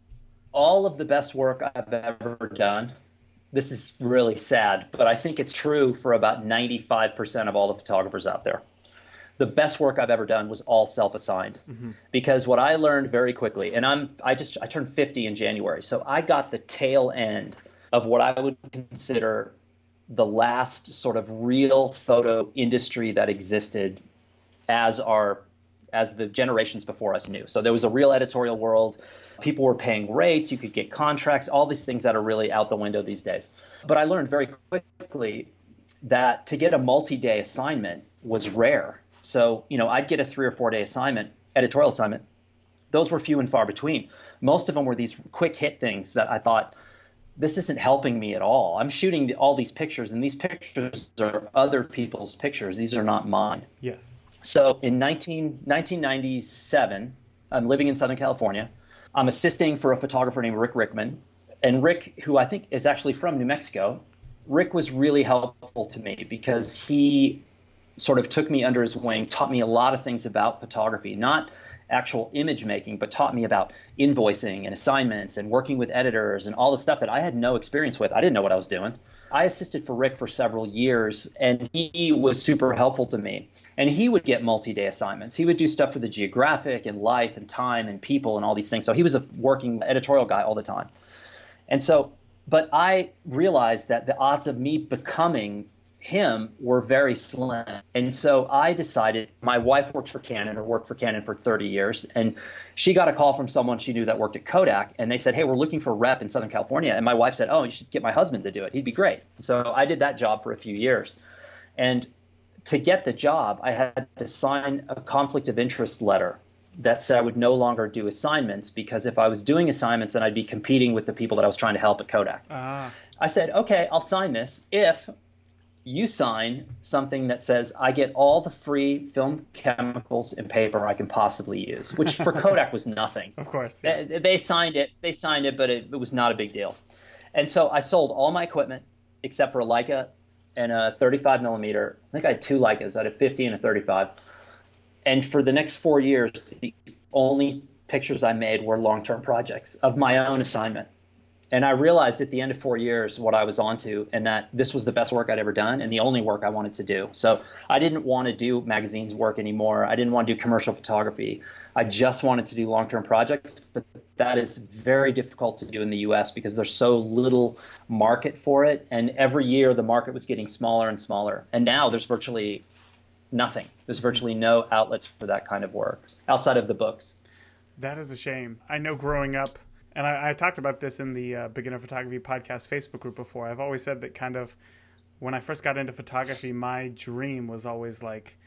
All of the best work I've ever done, this is really sad, but I think it's true for about 95% of all the photographers out there. The best work I've ever done was all self-assigned, because what I learned very quickly, and I turned 50 in January, so I got the tail end of what I would consider the last sort of real photo industry that existed as the generations before us knew. So there was a real editorial world. People were paying rates. You could get contracts, all these things that are really out the window these days. But I learned very quickly that to get a multi-day assignment was rare. So, I'd get a 3 or 4 day assignment, editorial assignment. Those were few and far between. Most of them were these quick hit things that I thought, this isn't helping me at all. I'm shooting all these pictures, and these pictures are other people's pictures. These are not mine. Yes. So in 1997, I'm living in Southern California. I'm assisting for a photographer named Rick Rickman. And Rick, who I think is actually from New Mexico, Rick was really helpful to me because he sort of took me under his wing, taught me a lot of things about photography, not actual image making, but taught me about invoicing and assignments and working with editors and all the stuff that I had no experience with. I didn't know what I was doing. I assisted for Rick for several years, and he was super helpful to me. And he would get multi-day assignments. He would do stuff for the Geographic and Life and Time and People and all these things. So he was a working editorial guy all the time. And so, but I realized that the odds of me becoming him were very slim. And so I decided, my wife worked for Canon or worked for Canon for 30 years. And she got a call from someone she knew that worked at Kodak. And they said, hey, we're looking for a rep in Southern California. And my wife said, oh, you should get my husband to do it. He'd be great. So I did that job for a few years. And to get the job, I had to sign a conflict of interest letter that said I would no longer do assignments, because if I was doing assignments, then I'd be competing with the people that I was trying to help at Kodak. I said, okay, I'll sign this if you sign something that says I get all the free film chemicals and paper I can possibly use, which for Kodak was nothing. Of course. Yeah. They signed it, but it was not a big deal. And so I sold all my equipment except for a Leica and a 35 millimeter. I think I had two Leicas. I had a 50 and a 35. And for the next 4 years, the only pictures I made were long-term projects of my own assignment. And I realized at the end of 4 years what I was onto, and that this was the best work I'd ever done and the only work I wanted to do. So I didn't want to do magazines work anymore. I didn't want to do commercial photography. I just wanted to do long-term projects, but that is very difficult to do in the US because there's so little market for it. And every year the market was getting smaller and smaller. And now there's virtually nothing. There's virtually no outlets for that kind of work outside of the books. That is a shame. I know growing up, and I talked about this in the Beginner Photography Podcast Facebook group before. I've always said that kind of when I first got into photography, my dream was always like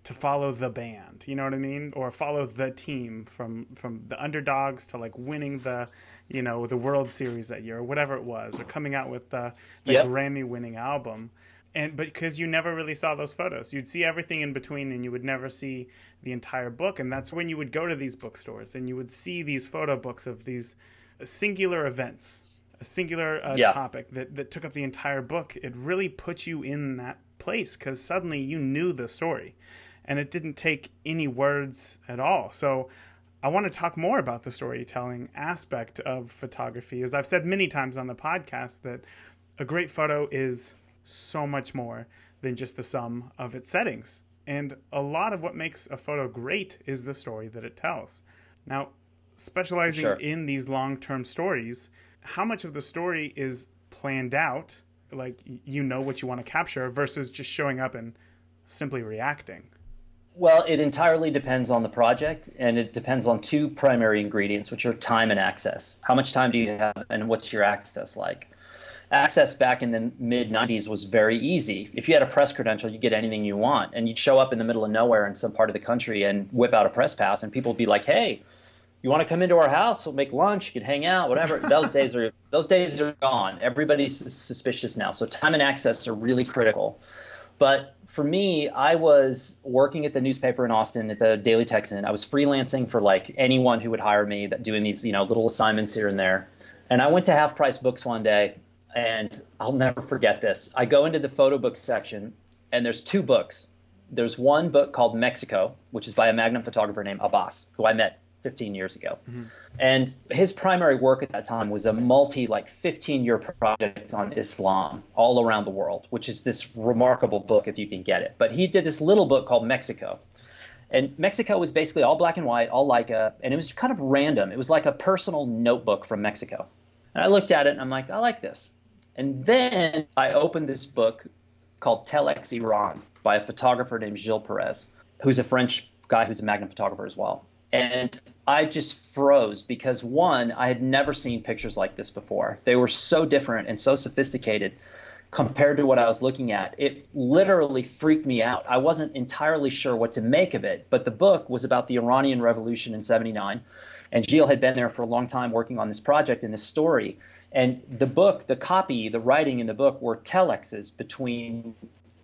to follow the band, you know what I mean? Or follow the team from the underdogs to like winning the, you know, the World Series that year or whatever it was, or coming out with the Grammy winning album. But because you never really saw those photos, you'd see everything in between and you would never see the entire book. And that's when you would go to these bookstores and you would see these photo books of these singular events, a singular topic that took up the entire book. It really put you in that place because suddenly you knew the story and it didn't take any words at all. So I want to talk more about the storytelling aspect of photography. As I've said many times on the podcast, that a great photo is so much more than just the sum of its settings. And a lot of what makes a photo great is the story that it tells. Now, specializing in these long-term stories, how much of the story is planned out, like you know what you want to capture, versus just showing up and simply reacting? Well, it entirely depends on the project, and it depends on two primary ingredients, which are time and access. How much time do you have, and what's your access like? Access back in the mid-90s was very easy. If you had a press credential, you get anything you want. And you'd show up in the middle of nowhere in some part of the country and whip out a press pass, and people would be like, hey, you want to come into our house? We'll make lunch. You can hang out, whatever. Those days are gone. Everybody's suspicious now. So time and access are really critical. But for me, I was working at the newspaper in Austin at the Daily Texan. I was freelancing for like anyone who would hire me, that doing these, you know, little assignments here and there. And I went to Half Price Books one day, and I'll never forget this. I go into the photo book section, and there's two books. There's one book called Mexico, which is by a Magnum photographer named Abbas, who I met 15 years ago. Mm-hmm. And his primary work at that time was a 15-year project on Islam all around the world, which is this remarkable book if you can get it. But he did this little book called Mexico. And Mexico was basically all black and white, all Leica, and it was kind of random. It was like a personal notebook from Mexico. And I looked at it, and I'm like, I like this. And then I opened this book called Telex Iran by a photographer named Gilles Perez, who's a French guy who's a Magnum photographer as well. And I just froze because, one, I had never seen pictures like this before. They were so different and so sophisticated compared to what I was looking at. It literally freaked me out. I wasn't entirely sure what to make of it, but the book was about the Iranian Revolution in '79, and Gilles had been there for a long time working on this project and this story. And the book, the copy, the writing in the book were telexes between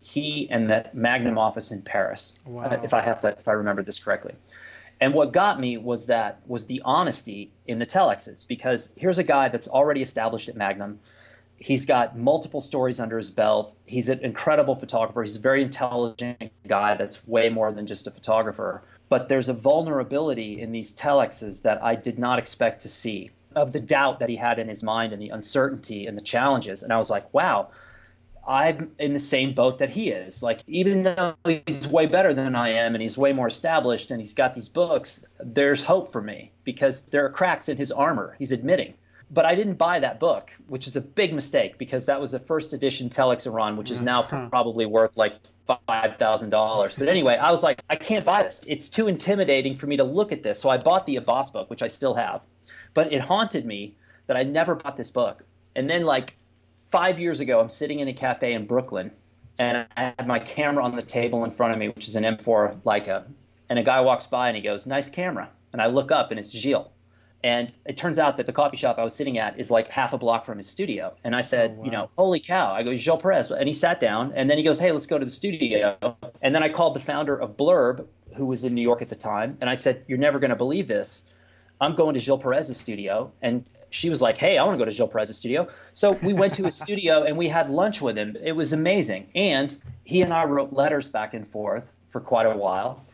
he and that Magnum office in Paris, Wow. if I remember this correctly. And what got me was the honesty in the telexes, because here's a guy that's already established at Magnum. He's got multiple stories under his belt. He's an incredible photographer. He's a very intelligent guy that's way more than just a photographer. But there's a vulnerability in these telexes that I did not expect to see, of the doubt that he had in his mind and the uncertainty and the challenges. And I was like, wow, I'm in the same boat that he is. Like, even though he's way better than I am and he's way more established and he's got these books, there's hope for me because there are cracks in his armor, he's admitting. But I didn't buy that book, which is a big mistake because that was a first edition Telex Iran, which is now probably worth like $5,000. But anyway, I was like, I can't buy this. It's too intimidating for me to look at this. So I bought the Abbas book, which I still have. But it haunted me that I never bought this book. And then like 5 years ago, I'm sitting in a cafe in Brooklyn, and I had my camera on the table in front of me, which is an M4 Leica. And a guy walks by and he goes, "Nice camera." And I look up and it's Gilles. And it turns out that the coffee shop I was sitting at is like half a block from his studio. And I said, holy cow. I go, "Gilles Perez." And he sat down and then he goes, "Hey, let's go to the studio." And then I called the founder of Blurb, who was in New York at the time. And I said, "You're never going to believe this. I'm going to Gilles Perez's studio." And she was like, "Hey, I want to go to Gilles Perez's studio." So we went to his studio and we had lunch with him. It was amazing. And he and I wrote letters back and forth for quite a while.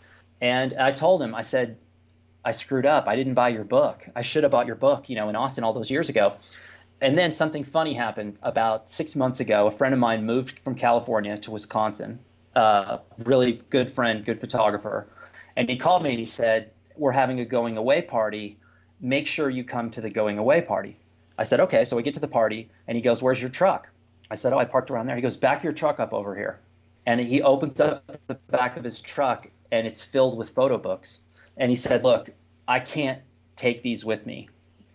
And I told him, I said, "I screwed up. I didn't buy your book. I should have bought your book, in Austin all those years ago." And then something funny happened about 6 months ago. A friend of mine moved from California to Wisconsin, really good friend, good photographer. And he called me and he said, "We're having a going away party. Make sure you come to the going away party." I said, "Okay." So we get to the party and he goes, "Where's your truck?" I said, "Oh, I parked around there." He goes, "Back your truck up over here." And he opens up the back of his truck and it's filled with photo books. And he said, "Look, I can't take these with me."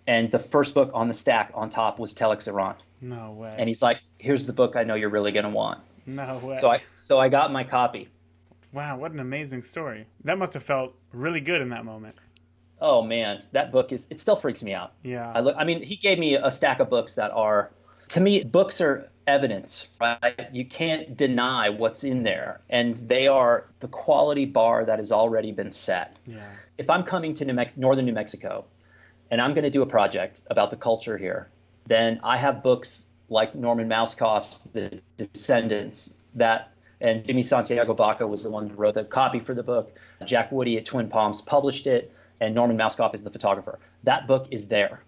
And the first book on the stack on top was Telex Iran. No way. And he's like, "Here's the book I know you're really going to want." No way. So I got my copy. Wow, what an amazing story. That must have felt really good in that moment. Oh man, that book it still freaks me out. Yeah. He gave me a stack of books that are, to me, books are evidence, right? You can't deny what's in there, and they are the quality bar that has already been set. Yeah. If I'm coming to northern New Mexico and I'm going to do a project about the culture here, then I have books like Norman Mauskopf's The Descendants, and Jimmy Santiago Baca was the one who wrote the copy for the book. Jack Woody at Twin Palms published it, and Norman Mauskopf is the photographer. That book is there.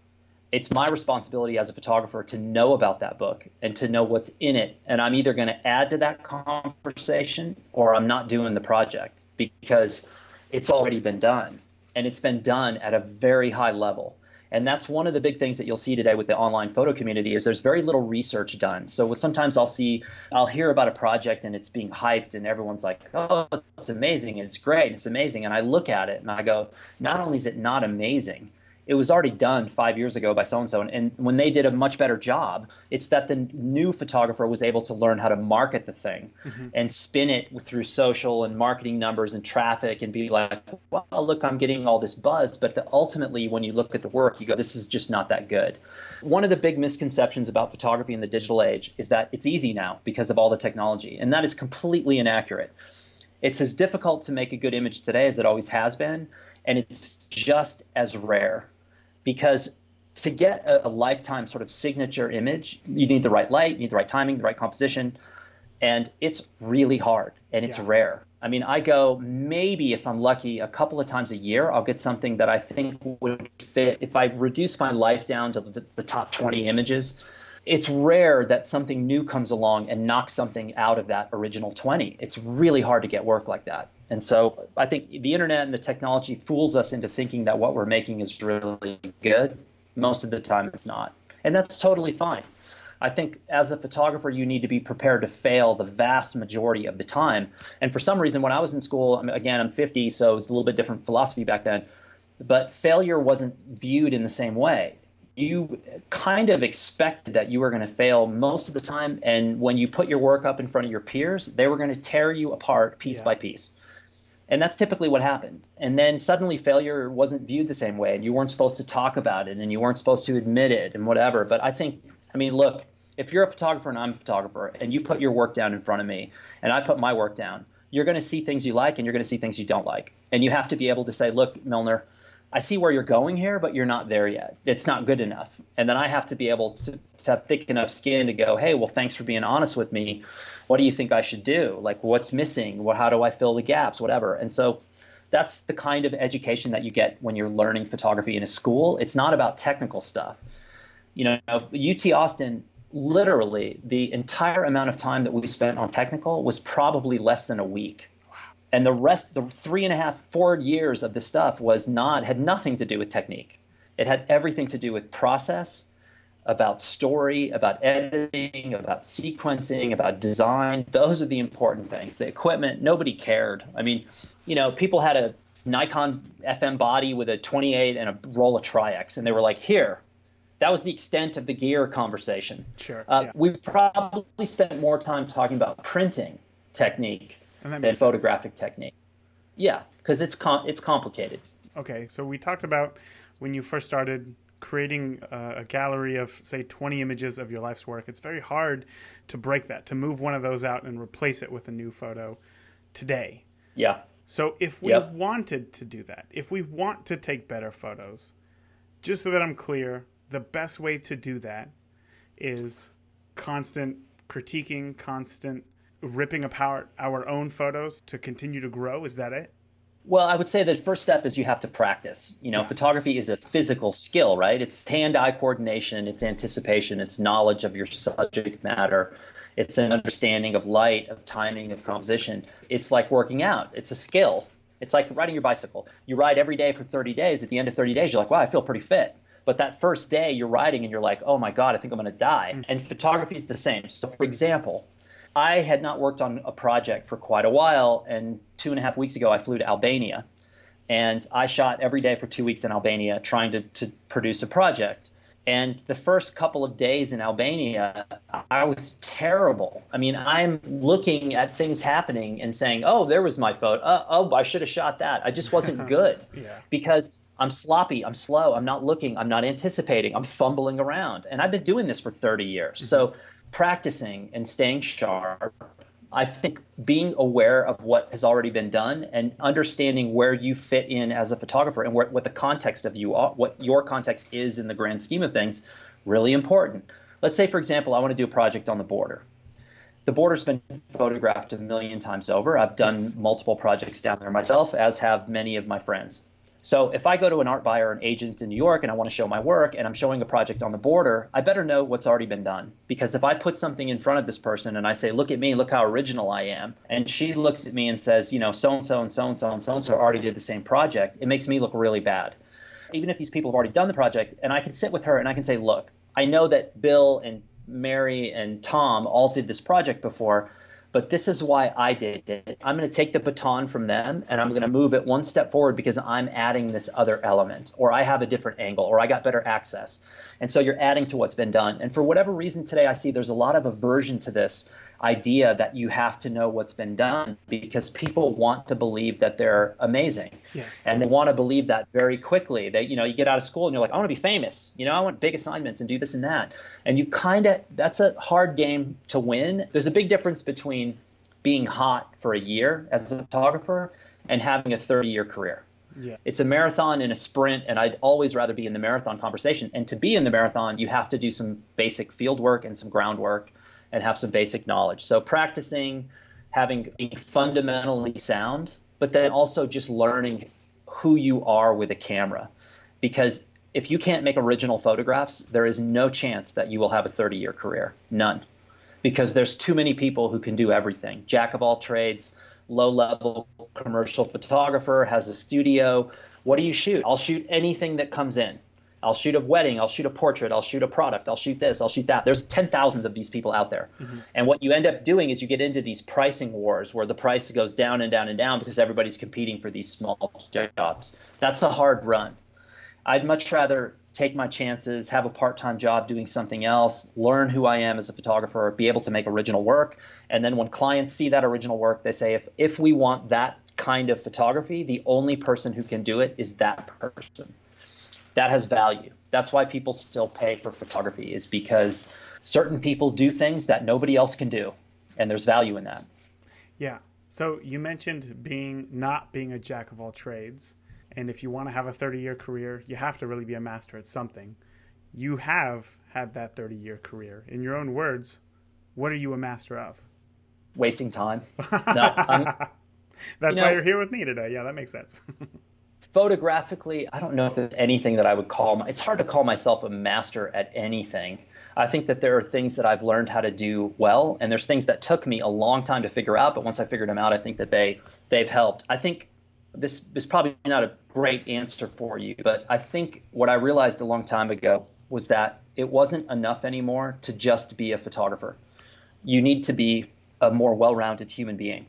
It's my responsibility as a photographer to know about that book and to know what's in it. And I'm either going to add to that conversation or I'm not doing the project because it's already been done. And it's been done at a very high level. And that's one of the big things that you'll see today with the online photo community is there's very little research done. So sometimes I'll hear about a project and it's being hyped and everyone's like, "Oh, it's amazing. It's great. It's amazing." And I look at it and I go, not only is it not amazing, it was already done 5 years ago by so-and-so. And when they did a much better job, it's that the new photographer was able to learn how to market the thing and spin it through social and marketing numbers and traffic and be like, "Well, look, I'm getting all this buzz." But ultimately, when you look at the work, you go, "This is just not that good." One of the big misconceptions about photography in the digital age is that it's easy now because of all the technology. And that is completely inaccurate. It's as difficult to make a good image today as it always has been. And it's just as rare. Because to get a lifetime sort of signature image, you need the right light, you need the right timing, the right composition, and it's really hard and it's rare. I go maybe, if I'm lucky, a couple of times a year, I'll get something that I think would fit. If I reduce my life down to the top 20 images, it's rare that something new comes along and knocks something out of that original 20. It's really hard to get work like that. And so I think the internet and the technology fools us into thinking that what we're making is really good. Most of the time it's not. And that's totally fine. I think as a photographer, you need to be prepared to fail the vast majority of the time. And for some reason, when I was in school, again, I'm 50, so it was a little bit different philosophy back then, but failure wasn't viewed in the same way. You kind of expected that you were going to fail most of the time. And when you put your work up in front of your peers, they were going to tear you apart piece by piece. And that's typically what happened. And then suddenly failure wasn't viewed the same way, and you weren't supposed to talk about it, and you weren't supposed to admit it and whatever. But look, if you're a photographer and I'm a photographer and you put your work down in front of me and I put my work down, you're going to see things you like and you're going to see things you don't like. And you have to be able to say, look, Milnor, I see where you're going here, but you're not there yet. It's not good enough. And then I have to be able to have thick enough skin to go, hey, well, thanks for being honest with me. What do you think I should do? Like, what's missing? How do I fill the gaps? Whatever. And so that's the kind of education that you get when you're learning photography in a school. It's not about technical stuff. UT Austin, literally the entire amount of time that we spent on technical was probably less than a week. Wow. And the rest, the 3.5, 4 years of the stuff had nothing to do with technique. It had everything to do with process, about story, about editing, about sequencing, about design. Those are the important things. The equipment, nobody cared. I mean, people had a Nikon FM body with a 28 and a roll of Tri-X, and they were like, here. That was the extent of the gear conversation. Sure. Yeah. We probably spent more time talking about printing technique than photographic technique. Yeah, because it's complicated. Okay, so we talked about when you first started creating a gallery of, say, 20 images of your life's work. It's very hard to break that, to move one of those out and replace it with a new photo today. Yeah. So if we wanted to do that, if we want to take better photos, just so that I'm clear, the best way to do that is constant critiquing, constant ripping apart our own photos to continue to grow. Is that it? Well, I would say the first step is you have to practice. Photography is a physical skill, right? It's hand-eye coordination, it's anticipation, it's knowledge of your subject matter. It's an understanding of light, of timing, of composition. It's like working out. It's a skill. It's like riding your bicycle. You ride every day for 30 days. At the end of 30 days, you're like, wow, I feel pretty fit. But that first day you're riding and you're like, oh my God, I think I'm going to die. And photography is the same. So for example, I had not worked on a project for quite a while. And 2.5 weeks ago, I flew to Albania. And I shot every day for 2 weeks in Albania trying to produce a project. And the first couple of days in Albania, I was terrible. I mean, I'm looking at things happening and saying, oh, there was my photo. Oh, I should have shot that. I just wasn't good because I'm sloppy, I'm slow, I'm not looking, I'm not anticipating, I'm fumbling around. And I've been doing this for 30 years. So practicing and staying sharp, I think being aware of what has already been done and understanding where you fit in as a photographer and what the context of you are, what your context is in the grand scheme of things, really important. Let's say, for example, I want to do a project on the border. The border's been photographed 1 million times over. I've done multiple projects down there myself, as have many of my friends. So if I go to an art buyer or an agent in New York and I want to show my work and I'm showing a project on the border, I better know what's already been done. Because if I put something in front of this person and I say, look at me, look how original I am, and she looks at me and says, so-and-so and so-and-so and so-and-so already did the same project, it makes me look really bad. Even if these people have already done the project, and I can sit with her and I can say, look, I know that Bill and Mary and Tom all did this project before, but this is why I did it. I'm going to take the baton from them and I'm going to move it one step forward because I'm adding this other element, or I have a different angle, or I got better access. And so you're adding to what's been done. And for whatever reason today, I see there's a lot of aversion to this idea that you have to know what's been done because people want to believe that they're amazing. Yes. And they want to believe that very quickly. They, you get out of school and you're like, I want to be famous. I want big assignments and do this and that. And you that's a hard game to win. There's a big difference between being hot for a year as a photographer and having a 30-year career. Yeah. It's a marathon and a sprint, and I'd always rather be in the marathon conversation. And to be in the marathon, you have to do some basic field work and some groundwork and have some basic knowledge. So practicing, being fundamentally sound, but then also just learning who you are with a camera. Because if you can't make original photographs, there is no chance that you will have a 30-year career. None. Because there's too many people who can do everything. Jack of all trades, low-level commercial photographer, has a studio. What do you shoot? I'll shoot anything that comes in. I'll shoot a wedding, I'll shoot a portrait, I'll shoot a product, I'll shoot this, I'll shoot that. There's 10,000s of these people out there. Mm-hmm. And what you end up doing is you get into these pricing wars where the price goes down and down and down because everybody's competing for these small jobs. That's a hard run. I'd much rather take my chances, have a part-time job doing something else, learn who I am as a photographer, be able to make original work. And then when clients see that original work, they say, if we want that kind of photography, the only person who can do it is that person. That has value. That's why people still pay for photography, is because certain people do things that nobody else can do, and there's value in that. Yeah. So you mentioned not being a jack of all trades. And if you want to have a 30-year career, you have to really be a master at something. You have had that 30-year career. In your own words, what are you a master of? Wasting time. No, That's why you're here with me today. Yeah, that makes sense. Photographically, I don't know if there's anything that I would call it's hard to call myself a master at anything. I think that there are things that I've learned how to do well, and there's things that took me a long time to figure out, but once I figured them out, I think that they've helped. I think this is probably not a great answer for you, but I think what I realized a long time ago was that it wasn't enough anymore to just be a photographer. You need to be a more well-rounded human being.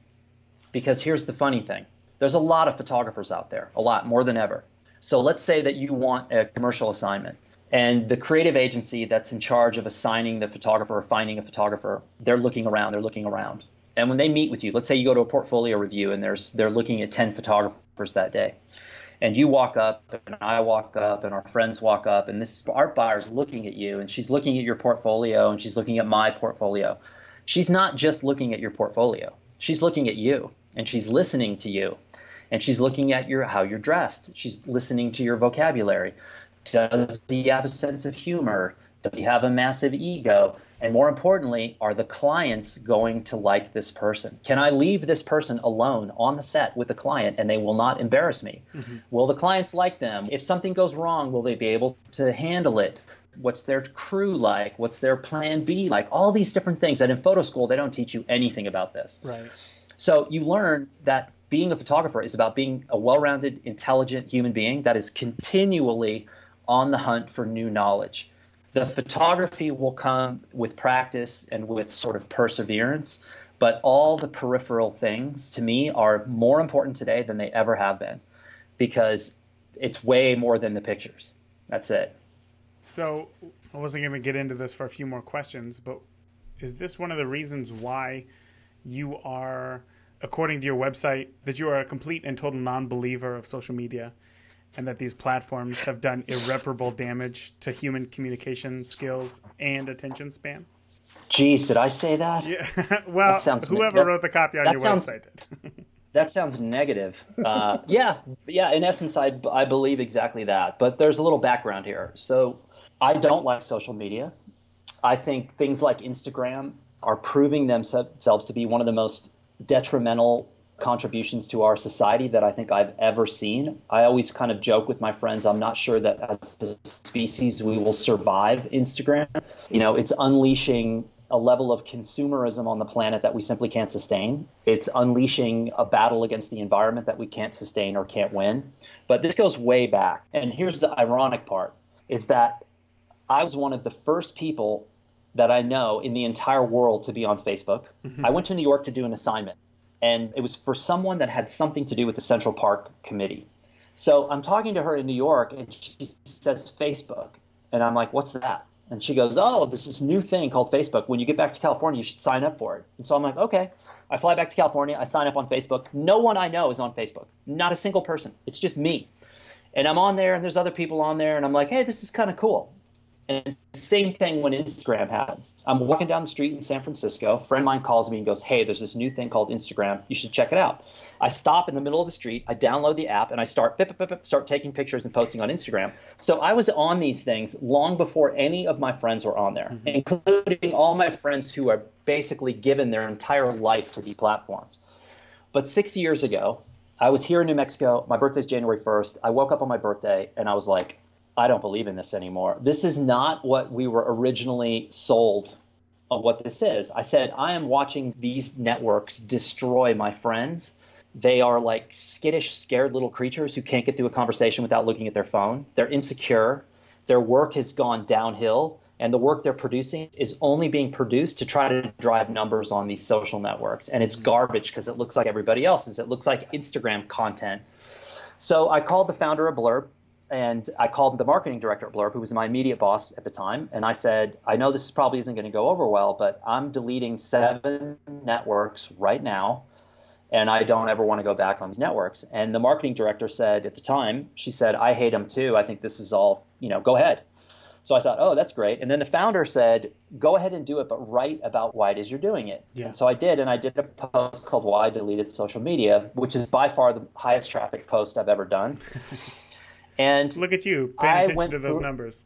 Because here's the funny thing. There's a lot of photographers out there, a lot, more than ever. So let's say that you want a commercial assignment, and the creative agency that's in charge of assigning the photographer or finding a photographer, they're looking around. And when they meet with you, let's say you go to a portfolio review and they're looking at 10 photographers that day. And you walk up, and I walk up, and our friends walk up, and this art buyer's looking at you, and she's looking at your portfolio, and she's looking at my portfolio. She's not just looking at your portfolio. She's looking at you, and she's listening to you, and she's looking at how you're dressed. She's listening to your vocabulary. Does he have a sense of humor? Does he have a massive ego? And more importantly, are the clients going to like this person? Can I leave this person alone on the set with the client and they will not embarrass me? Mm-hmm. Will the clients like them? If something goes wrong, will they be able to handle it? What's their crew like? What's their plan B like? All these different things that in photo school, they don't teach you anything about this. Right. So you learn that being a photographer is about being a well-rounded, intelligent human being that is continually on the hunt for new knowledge. The photography will come with practice and with sort of perseverance, but all the peripheral things to me are more important today than they ever have been, because it's way more than the pictures. That's it. So I wasn't going to get into this for a few more questions, but is this one of the reasons why you are, according to your website, that you are a complete and total non-believer of social media, and that these platforms have done irreparable damage to human communication skills and attention span? Geez, did I say that? Yeah. Well, whoever wrote the copy on your website did. That sounds negative. Yeah. In essence, I believe exactly that. But there's a little background here. So I don't like social media. I think things like Instagram are proving themselves to be one of the most detrimental contributions to our society that I think I've ever seen. I always kind of joke with my friends, I'm not sure that as a species we will survive Instagram. It's unleashing a level of consumerism on the planet that we simply can't sustain. It's unleashing a battle against the environment that we can't sustain or can't win. But this goes way back. And here's the ironic part, is that I was one of the first people that I know in the entire world to be on Facebook. Mm-hmm. I went to New York to do an assignment, and it was for someone that had something to do with the Central Park Committee. So I'm talking to her in New York, and she says Facebook. And I'm like, what's that? And she goes, oh, this is new thing called Facebook. When you get back to California, you should sign up for it. And so I'm like, okay. I fly back to California. I sign up on Facebook. No one I know is on Facebook. Not a single person. It's just me. And I'm on there, and there's other people on there. And I'm like, hey, this is kind of cool. And same thing when Instagram happens. I'm walking down the street in San Francisco. A friend of mine calls me and goes, hey, there's this new thing called Instagram. You should check it out. I stop in the middle of the street. I download the app, and I start taking pictures and posting on Instagram. So I was on these things long before any of my friends were on there, mm-hmm. including all my friends who are basically given their entire life to these platforms. But 6 years ago, I was here in New Mexico. My birthday's January 1st. I woke up on my birthday, and I was like, I don't believe in this anymore. This is not what we were originally sold on what this is. I said, I am watching these networks destroy my friends. They are like skittish, scared little creatures who can't get through a conversation without looking at their phone. They're insecure. Their work has gone downhill, and the work they're producing is only being produced to try to drive numbers on these social networks. And it's garbage because it looks like everybody else's. It looks like Instagram content. So I called the founder of Blurb. And I called the marketing director at Blurb, who was my immediate boss at the time. And I said, I know this probably isn't going to go over well, but I'm deleting 7 networks right now. and I don't ever want to go back on these networks. And the marketing director said at the time, she said, I hate them too. I think this is all, go ahead. So I thought, oh, that's great. And then the founder said, go ahead and do it, but write about why it is you're doing it. Yeah. And so I did, and I did a post called Why I Deleted Social Media, which is by far the highest traffic post I've ever done. And look at you, paying attention to those numbers.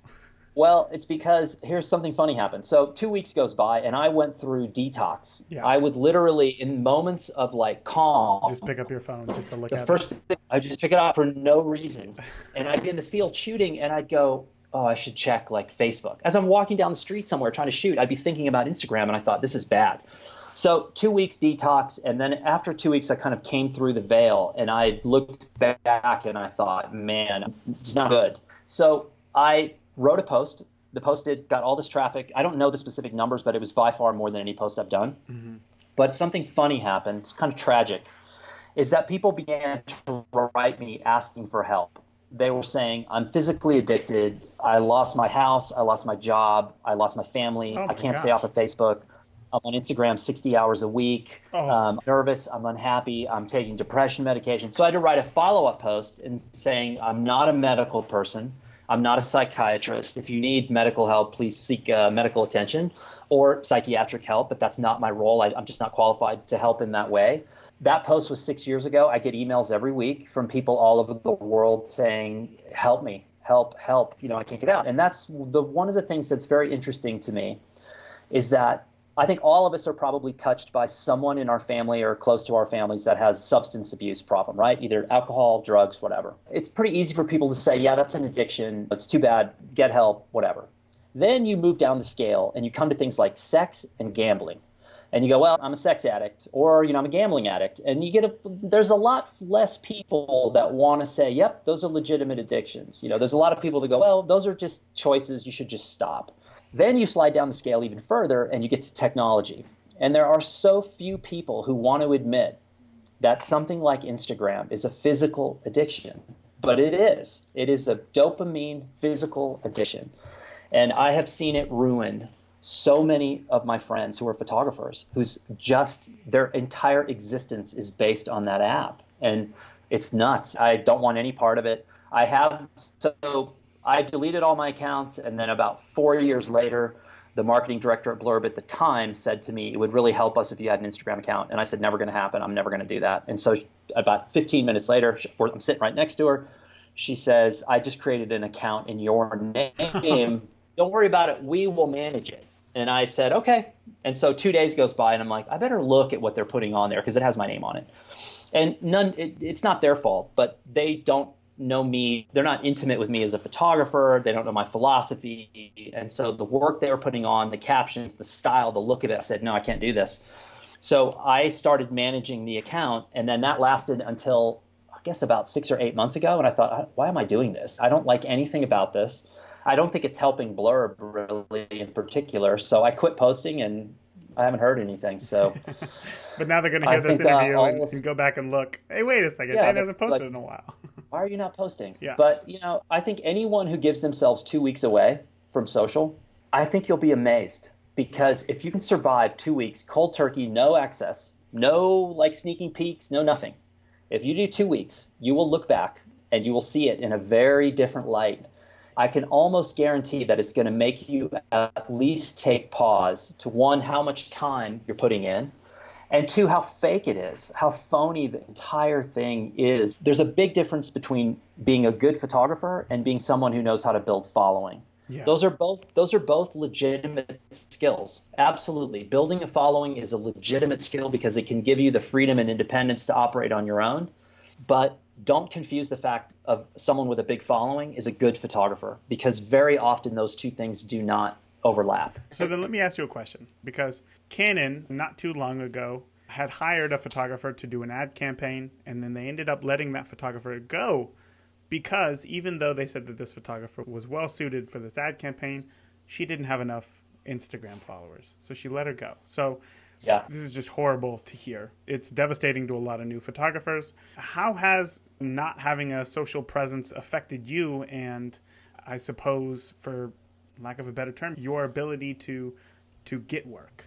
Well, it's because here's something funny happened. So 2 weeks goes by, and I went through detox. Yeah. I would literally, in moments of like calm, just pick up your phone just to look at it. The first thing, I would just pick it up for no reason. And I'd be in the field shooting, and I'd go, oh, I should check like Facebook. As I'm walking down the street somewhere trying to shoot, I'd be thinking about Instagram, and I thought, this is bad. So 2 weeks detox, and then after 2 weeks, I kind of came through the veil, and I looked back, and I thought, man, it's not good. So I wrote a post. The post got all this traffic. I don't know the specific numbers, but it was by far more than any post I've done. Mm-hmm. But something funny happened. It's kind of tragic, is that people began to write me asking for help. They were saying, I'm physically addicted. I lost my house. I lost my job. I lost my family. I can't stay off of Facebook. I'm on Instagram 60 hours a week. I'm nervous. I'm unhappy. I'm taking depression medication. So I had to write a follow-up post and saying, I'm not a medical person. I'm not a psychiatrist. If you need medical help, please seek medical attention or psychiatric help, but that's not my role. I'm just not qualified to help in that way. That post was 6 years ago. I get emails every week from people all over the world saying, help me, help, I can't get out. And that's one of the things that's very interesting to me is that I think all of us are probably touched by someone in our family or close to our families that has substance abuse problem, right? Either alcohol, drugs, whatever. It's pretty easy for people to say, yeah, that's an addiction. It's too bad. Get help, whatever. Then you move down the scale and you come to things like sex and gambling. And you go, well, I'm a sex addict, or, I'm a gambling addict. And there's a lot less people that want to say, yep, those are legitimate addictions. There's a lot of people that go, well, those are just choices. You should just stop. Then you slide down the scale even further and you get to technology. And there are so few people who want to admit that something like Instagram is a physical addiction. But it is. It is a dopamine physical addiction. And I have seen it ruin so many of my friends who are photographers whose their entire existence is based on that app. And it's nuts. I don't want any part of it. I deleted all my accounts, and then about 4 years later, the marketing director at Blurb at the time said to me, it would really help us if you had an Instagram account. And I said, never going to happen. I'm never going to do that. And so about 15 minutes later, I'm sitting right next to her. She says, I just created an account in your name. Don't worry about it. We will manage it. And I said, okay. And so 2 days goes by, and I'm like, I better look at what they're putting on there because it has my name on it. And it's not their fault, but they don't know me. They're not intimate with me as a photographer. They don't know my philosophy. And so the work they were putting on, the captions, the style, the look of it, I said, no, I can't do this. So I started managing the account, and then that lasted until, I guess, about 6 or 8 months ago. And I thought, why am I doing this? I don't like anything about this. I don't think it's helping Blurb really in particular. So I quit posting, and I haven't heard anything. So, but now they're going to hear this interview and go back and look. Hey, wait a second. Dan hasn't posted in a while. Why are you not posting? Yeah. But, I think anyone who gives themselves 2 weeks away from social, I think you'll be amazed. Because if you can survive 2 weeks, cold turkey, no access, no sneaking peeks, no nothing. If you do 2 weeks, you will look back and you will see it in a very different light. I can almost guarantee that it's going to make you at least take pause to, one, how much time you're putting in, and two, how fake it is, how phony the entire thing is. There's a big difference between being a good photographer and being someone who knows how to build following. Yeah. Those are both legitimate skills. Absolutely. Building a following is a legitimate skill because it can give you the freedom and independence to operate on your own. But don't confuse the fact of someone with a big following is a good photographer, because very often those two things do not overlap. So then let me ask you a question, because Canon not too long ago had hired a photographer to do an ad campaign, and then they ended up letting that photographer go because even though they said that this photographer was well suited for this ad campaign, she didn't have enough Instagram followers. So she let her go. So yeah, this is just horrible to hear. It's devastating to a lot of new photographers. How has not having a social presence affected you and, I suppose, for lack of a better term, your ability to get work?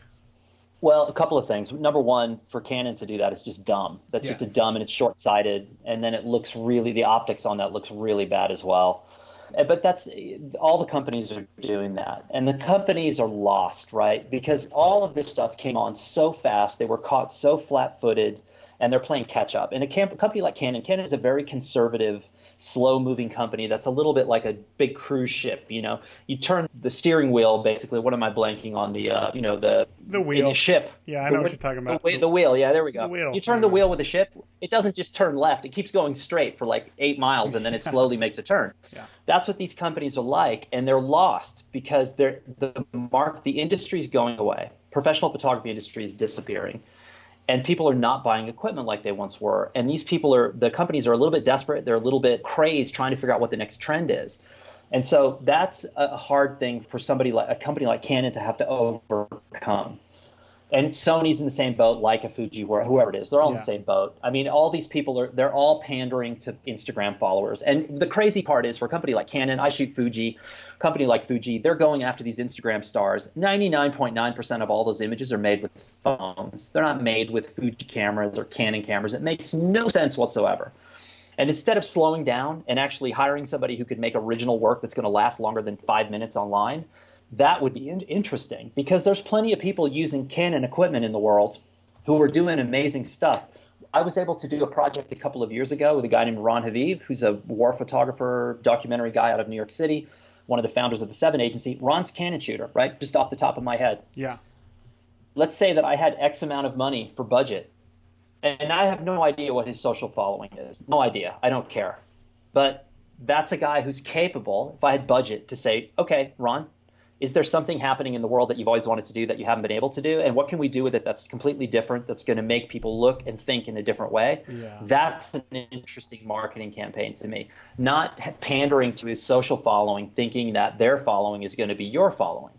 Well, a couple of things. Number one, for Canon to do that is just dumb. That's just a Yes. dumb, and it's short-sighted, and then it looks really, the optics on that looks really bad as well. But that's all the companies are doing that. And the companies are lost, right? Because all of this stuff came on so fast. They were caught so flat-footed, and they're playing catch up. And company like Canon, Canon is a very conservative, slow-moving company that's a little bit like a big cruise ship. You turn the steering wheel, basically. What am I blanking on? The In wheel. a ship. Yeah, I know what you're talking about. The wheel. Yeah, there we The go. wheel. You turn There the you go. wheel with a ship, it doesn't just turn left. It keeps going straight for like 8 miles, and then it slowly makes a turn. Yeah. That's what these companies are like, and they're lost because the industry is going away. Professional photography industry is disappearing, and people are not buying equipment like they once were. And the companies are a little bit desperate. They're a little bit crazed trying to figure out what the next trend is. And so that's a hard thing for a company like Canon to have to overcome. And Sony's in the same boat, Leica, Fuji, whoever it is. They're all in the same boat. I mean, all these people they're all pandering to Instagram followers. And the crazy part is, for a company like Canon, I shoot Fuji, a company like Fuji, they're going after these Instagram stars. 99.9% of all those images are made with phones. They're not made with Fuji cameras or Canon cameras. It makes no sense whatsoever. And instead of slowing down and actually hiring somebody who could make original work that's going to last longer than 5 minutes online, that would be interesting, because there's plenty of people using Canon equipment in the world who are doing amazing stuff. I was able to do a project a couple of years ago with a guy named Ron Haviv, who's a war photographer, documentary guy out of New York City, one of the founders of the Seven Agency. Ron's Canon shooter, right? Just off the top of my head. Yeah. Let's say that I had X amount of money for budget, and I have no idea what his social following is. No idea. I don't care. But that's a guy who's capable, if I had budget, to say, okay, Ron, is there something happening in the world that you've always wanted to do that you haven't been able to do? And what can we do with it that's completely different, that's going to make people look and think in a different way? Yeah. That's an interesting marketing campaign to me. Not pandering to his social following, thinking that their following is going to be your following.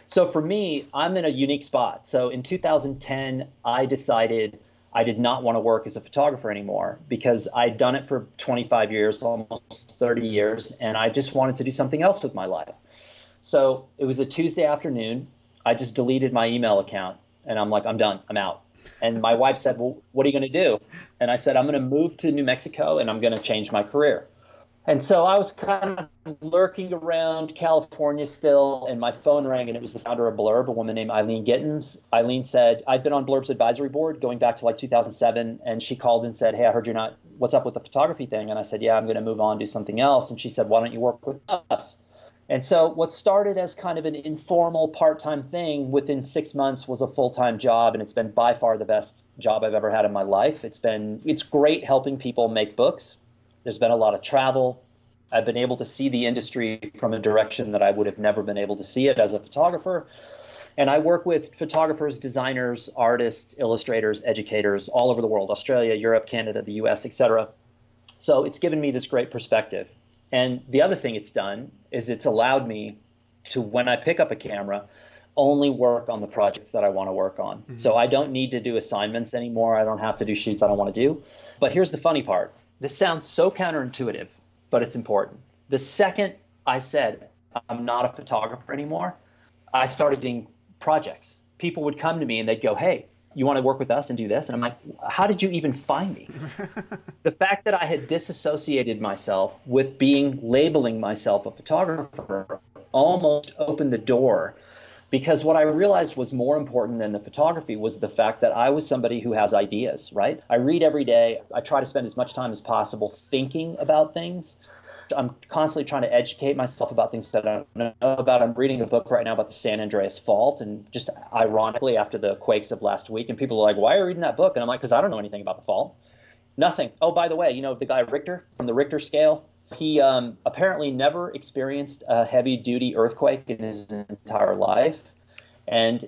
So for me, I'm in a unique spot. So in 2010, I decided I did not want to work as a photographer anymore, because I'd done it for 25 years, almost 30 years, and I just wanted to do something else with my life. So it was a Tuesday afternoon. I just deleted my email account, and I'm like, I'm done. I'm out. And my wife said, well, what are you going to do? And I said, I'm going to move to New Mexico, and I'm going to change my career. And so I was kind of lurking around California still, and my phone rang, and it was the founder of Blurb, a woman named Eileen Gittins. Eileen said, I'd been on Blurb's advisory board going back to like 2007, and she called and said, hey, I heard what's up with the photography thing? And I said, yeah, I'm going to move on, do something else. And she said, why don't you work with us? And so what started as kind of an informal part-time thing within 6 months was a full-time job, and it's been by far the best job I've ever had in my life. It's great helping people make books. There's been a lot of travel. I've been able to see the industry from a direction that I would have never been able to see it as a photographer. And I work with photographers, designers, artists, illustrators, educators all over the world, Australia, Europe, Canada, the US, etc. So it's given me this great perspective. And the other thing it's done is it's allowed me to, when I pick up a camera, only work on the projects that I want to work on. Mm-hmm. So I don't need to do assignments anymore. I don't have to do shoots I don't want to do. But here's the funny part. This sounds so counterintuitive, but it's important. The second I said I'm not a photographer anymore, I started doing projects. People would come to me and they'd go, hey, you want to work with us and do this? And I'm like, how did you even find me? The fact that I had disassociated myself with labeling myself a photographer almost opened the door, because what I realized was more important than the photography was the fact that I was somebody who has ideas, right? I read every day. I try to spend as much time as possible thinking about things. I'm constantly trying to educate myself about things that I don't know about. I'm reading a book right now about the San Andreas Fault, and just ironically after the quakes of last week, and people are like, why are you reading that book? And I'm like, because I don't know anything about the fault. Nothing. Oh, by the way, you know the guy Richter from the Richter scale? He apparently never experienced a heavy-duty earthquake in his entire life. And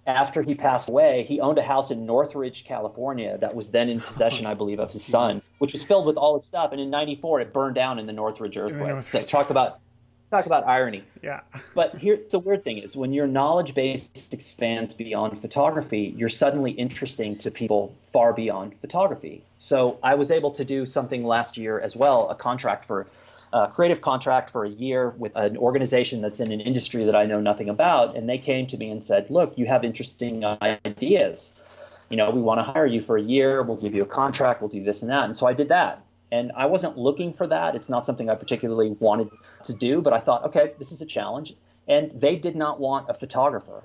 after he passed away, he owned a house in Northridge, California that was then in possession, I believe, of his son, which was filled with all his stuff. And in '94, it burned down in the Northridge earthquake. So talk about irony. Yeah. But here, the weird thing is, when your knowledge base expands beyond photography, you're suddenly interesting to people far beyond photography. So I was able to do something last year as well, a contract for a creative contract for a year with an organization that's in an industry that I know nothing about. And they came to me and said, look, you have interesting ideas. We want to hire you for a year. We'll give you a contract. We'll do this and that. And so I did that. And I wasn't looking for that. It's not something I particularly wanted to do, but I thought, okay, this is a challenge. And they did not want a photographer.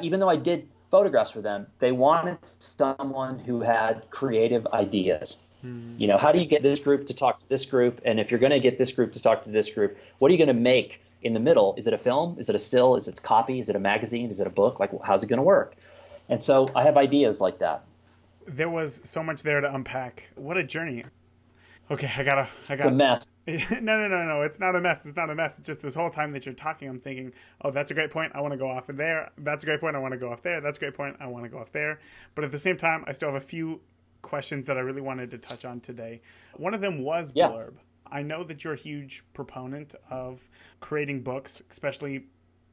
Even though I did photographs for them, they wanted someone who had creative ideas. How do you get this group to talk to this group? And if you're going to get this group to talk to this group, what are you going to make in the middle? Is it a film? Is it a still? Is it a copy? Is it a magazine? Is it a book? Like, how's it going to work? And so I have ideas like that. There was so much there to unpack. What a journey. Okay, It's a mess. No. It's not a mess. It's not a mess. It's just this whole time that you're talking, I'm thinking, oh, that's a great point. I want to go off there. That's a great point. I want to go off there. That's a great point. I want to go off there. But at the same time, I still have a few questions that I really wanted to touch on today. One of them was Blurb. I know that you're a huge proponent of creating books, especially,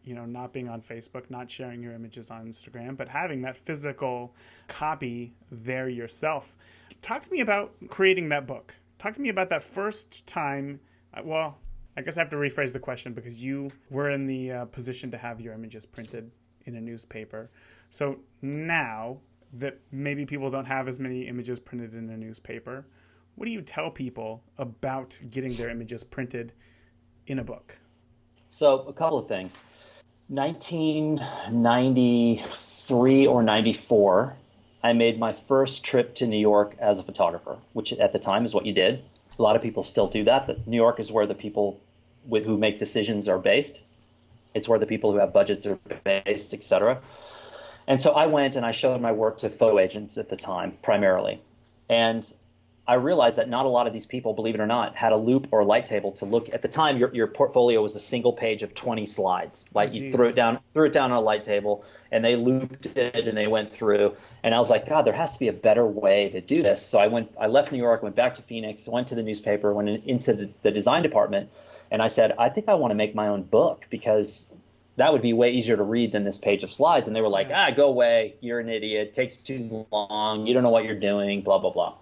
not being on Facebook, not sharing your images on Instagram, but having that physical copy there yourself. Talk to me about creating that book. Talk to me about that first time. Well, I guess I have to rephrase the question because you were in the position to have your images printed in a newspaper. So now that maybe people don't have as many images printed in a newspaper, what do you tell people about getting their images printed in a book? So a couple of things. 1993 or 94, I made my first trip to New York as a photographer, which at the time is what you did. A lot of people still do that, but New York is where the people who make decisions are based. It's where the people who have budgets are based, et cetera. And so I went and I showed my work to photo agents at the time, primarily. And I realized that not a lot of these people, believe it or not, had a loop or a light table to look. At the time, your portfolio was a single page of 20 slides. Like you threw it down on a light table, and they looped it and they went through. And I was like, God, there has to be a better way to do this. So I left New York, went back to Phoenix, went to the newspaper, went into the design department, and I said, I think I want to make my own book because that would be way easier to read than this page of slides. And they were like, go away. You're an idiot. It takes too long. You don't know what you're doing, blah, blah, blah.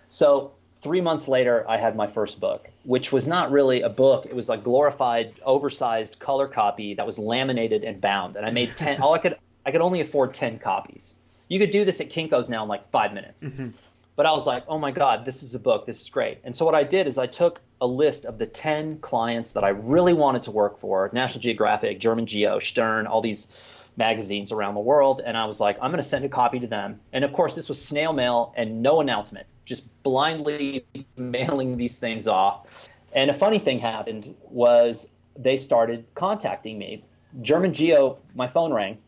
So 3 months later, I had my first book, which was not really a book. It was a glorified, oversized color copy that was laminated and bound. And I made 10. I could only afford 10 copies. You could do this at Kinko's now in like 5 minutes. Mm-hmm. But I was like, oh my God, this is a book. This is great. And so what I did is I took a list of the 10 clients that I really wanted to work for, National Geographic, German Geo, Stern, all these magazines around the world. And I was like, I'm going to send a copy to them. And of course, this was snail mail and no announcement, just blindly mailing these things off. And a funny thing happened was they started contacting me. German Geo, my phone rang,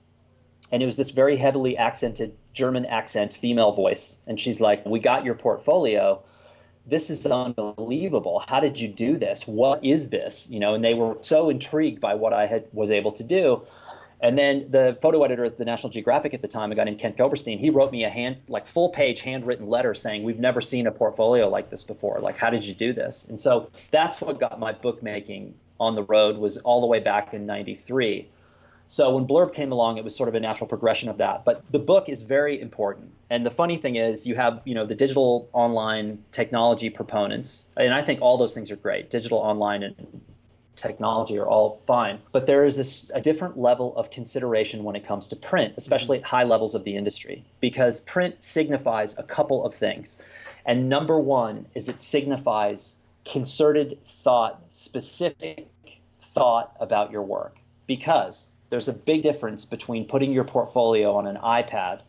and it was this very heavily accented German accent female voice. And she's like, we got your portfolio. This is unbelievable. How did you do this? What is this? And they were so intrigued by what I was able to do. And then the photo editor at the National Geographic at the time, a guy named Kent Goberstein, he wrote me a full page handwritten letter saying, we've never seen a portfolio like this before. Like, how did you do this? And so that's what got my bookmaking on the road, was all the way back in 93. So when Blurb came along, it was sort of a natural progression of that. But the book is very important. And the funny thing is you have, the digital online technology proponents, and I think all those things are great. Digital online and technology are all fine. But there is a different level of consideration when it comes to print, especially at high levels of the industry, because print signifies a couple of things. And number one is it signifies concerted thought, specific thought about your work, because there's a big difference between putting your portfolio on an iPad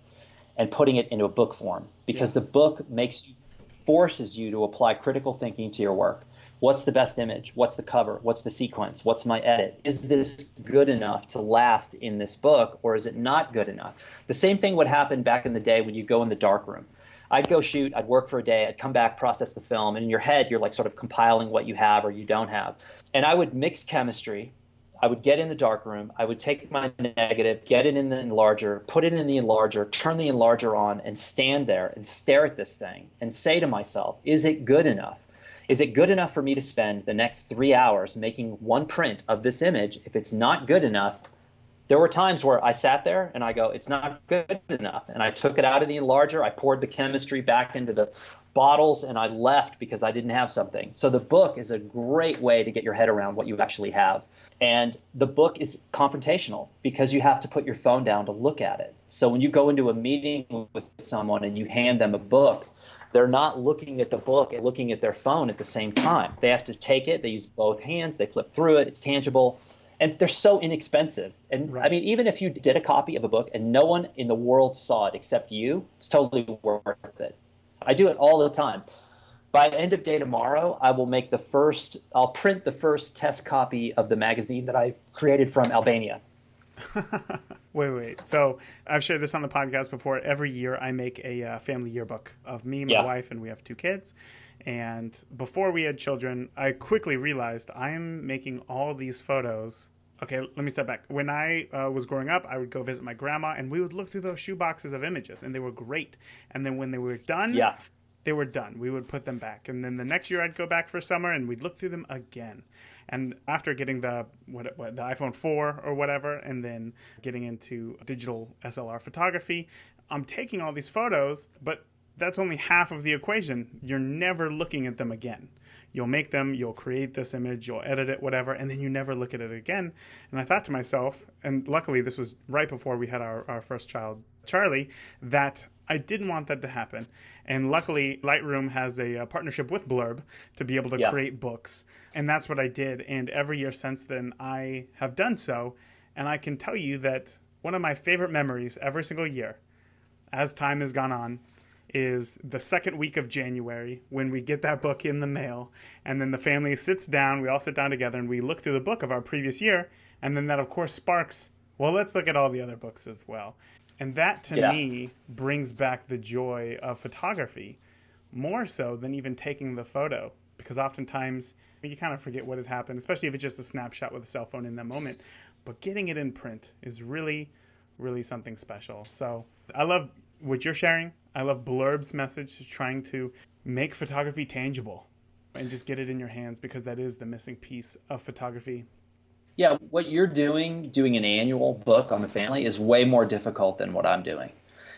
and putting it into a book form, because the book forces you to apply critical thinking to your work. What's the best image? What's the cover? What's the sequence? What's my edit? Is this good enough to last in this book, or is it not good enough? The same thing would happen back in the day when you go in the darkroom. I'd go shoot, I'd work for a day, I'd come back, process the film, and in your head, you're like sort of compiling what you have or you don't have. And I would mix chemistry. I would get in the darkroom, I would take my negative, get it in the enlarger, put it in the enlarger, turn the enlarger on, and stand there and stare at this thing and say to myself, is it good enough? Is it good enough for me to spend the next 3 hours making one print of this image? If it's not good enough, there were times where I sat there and I go, it's not good enough. And I took it out of the enlarger, I poured the chemistry back into the bottles and I left because I didn't have something. So the book is a great way to get your head around what you actually have. And the book is confrontational because you have to put your phone down to look at it. So when you go into a meeting with someone and you hand them a book, they're not looking at the book and looking at their phone at the same time. They have to take it, they use both hands, they flip through it, it's tangible, and they're so inexpensive. And Right. I mean, even if you did a copy of a book and no one in the world saw it except you, it's totally worth it. I do it all the time. By end of day tomorrow, I'll print the first test copy of the magazine that I created from Albania. Wait. So I've shared this on the podcast before. Every year I make a family yearbook of me, my wife, and we have 2 kids. And before we had children, I quickly realized I'm making all these photos. Okay, let me step back. When I was growing up, I would go visit my grandma, and we would look through those shoe boxes of images, and they were great. And then when they were done, they were done. We would put them back. And then the next year I'd go back for summer, and we'd look through them again. And after getting the iPhone 4 or whatever, and then getting into digital SLR photography, I'm taking all these photos, but that's only half of the equation. You're never looking at them again. You'll make them, you'll create this image, you'll edit it, whatever, and then you never look at it again. And I thought to myself, and luckily this was right before we had our first child, Charlie, that I didn't want that to happen. And luckily, Lightroom has a partnership with Blurb to be able to create books. And that's what I did. And every year since then, I have done so. And I can tell you that one of my favorite memories every single year, as time has gone on, is the second week of January when we get that book in the mail. And then the family sits down, we all sit down together, and we look through the book of our previous year. And then that, of course, sparks, well, let's look at all the other books as well. And that, to me, brings back the joy of photography, more so than even taking the photo. Because oftentimes, you kind of forget what had happened, especially if it's just a snapshot with a cell phone in that moment. But getting it in print is really, really something special. So I love what you're sharing. I love Blurb's message, trying to make photography tangible and just get it in your hands, because that is the missing piece of photography. Yeah, what you're doing an annual book on the family, is way more difficult than what I'm doing.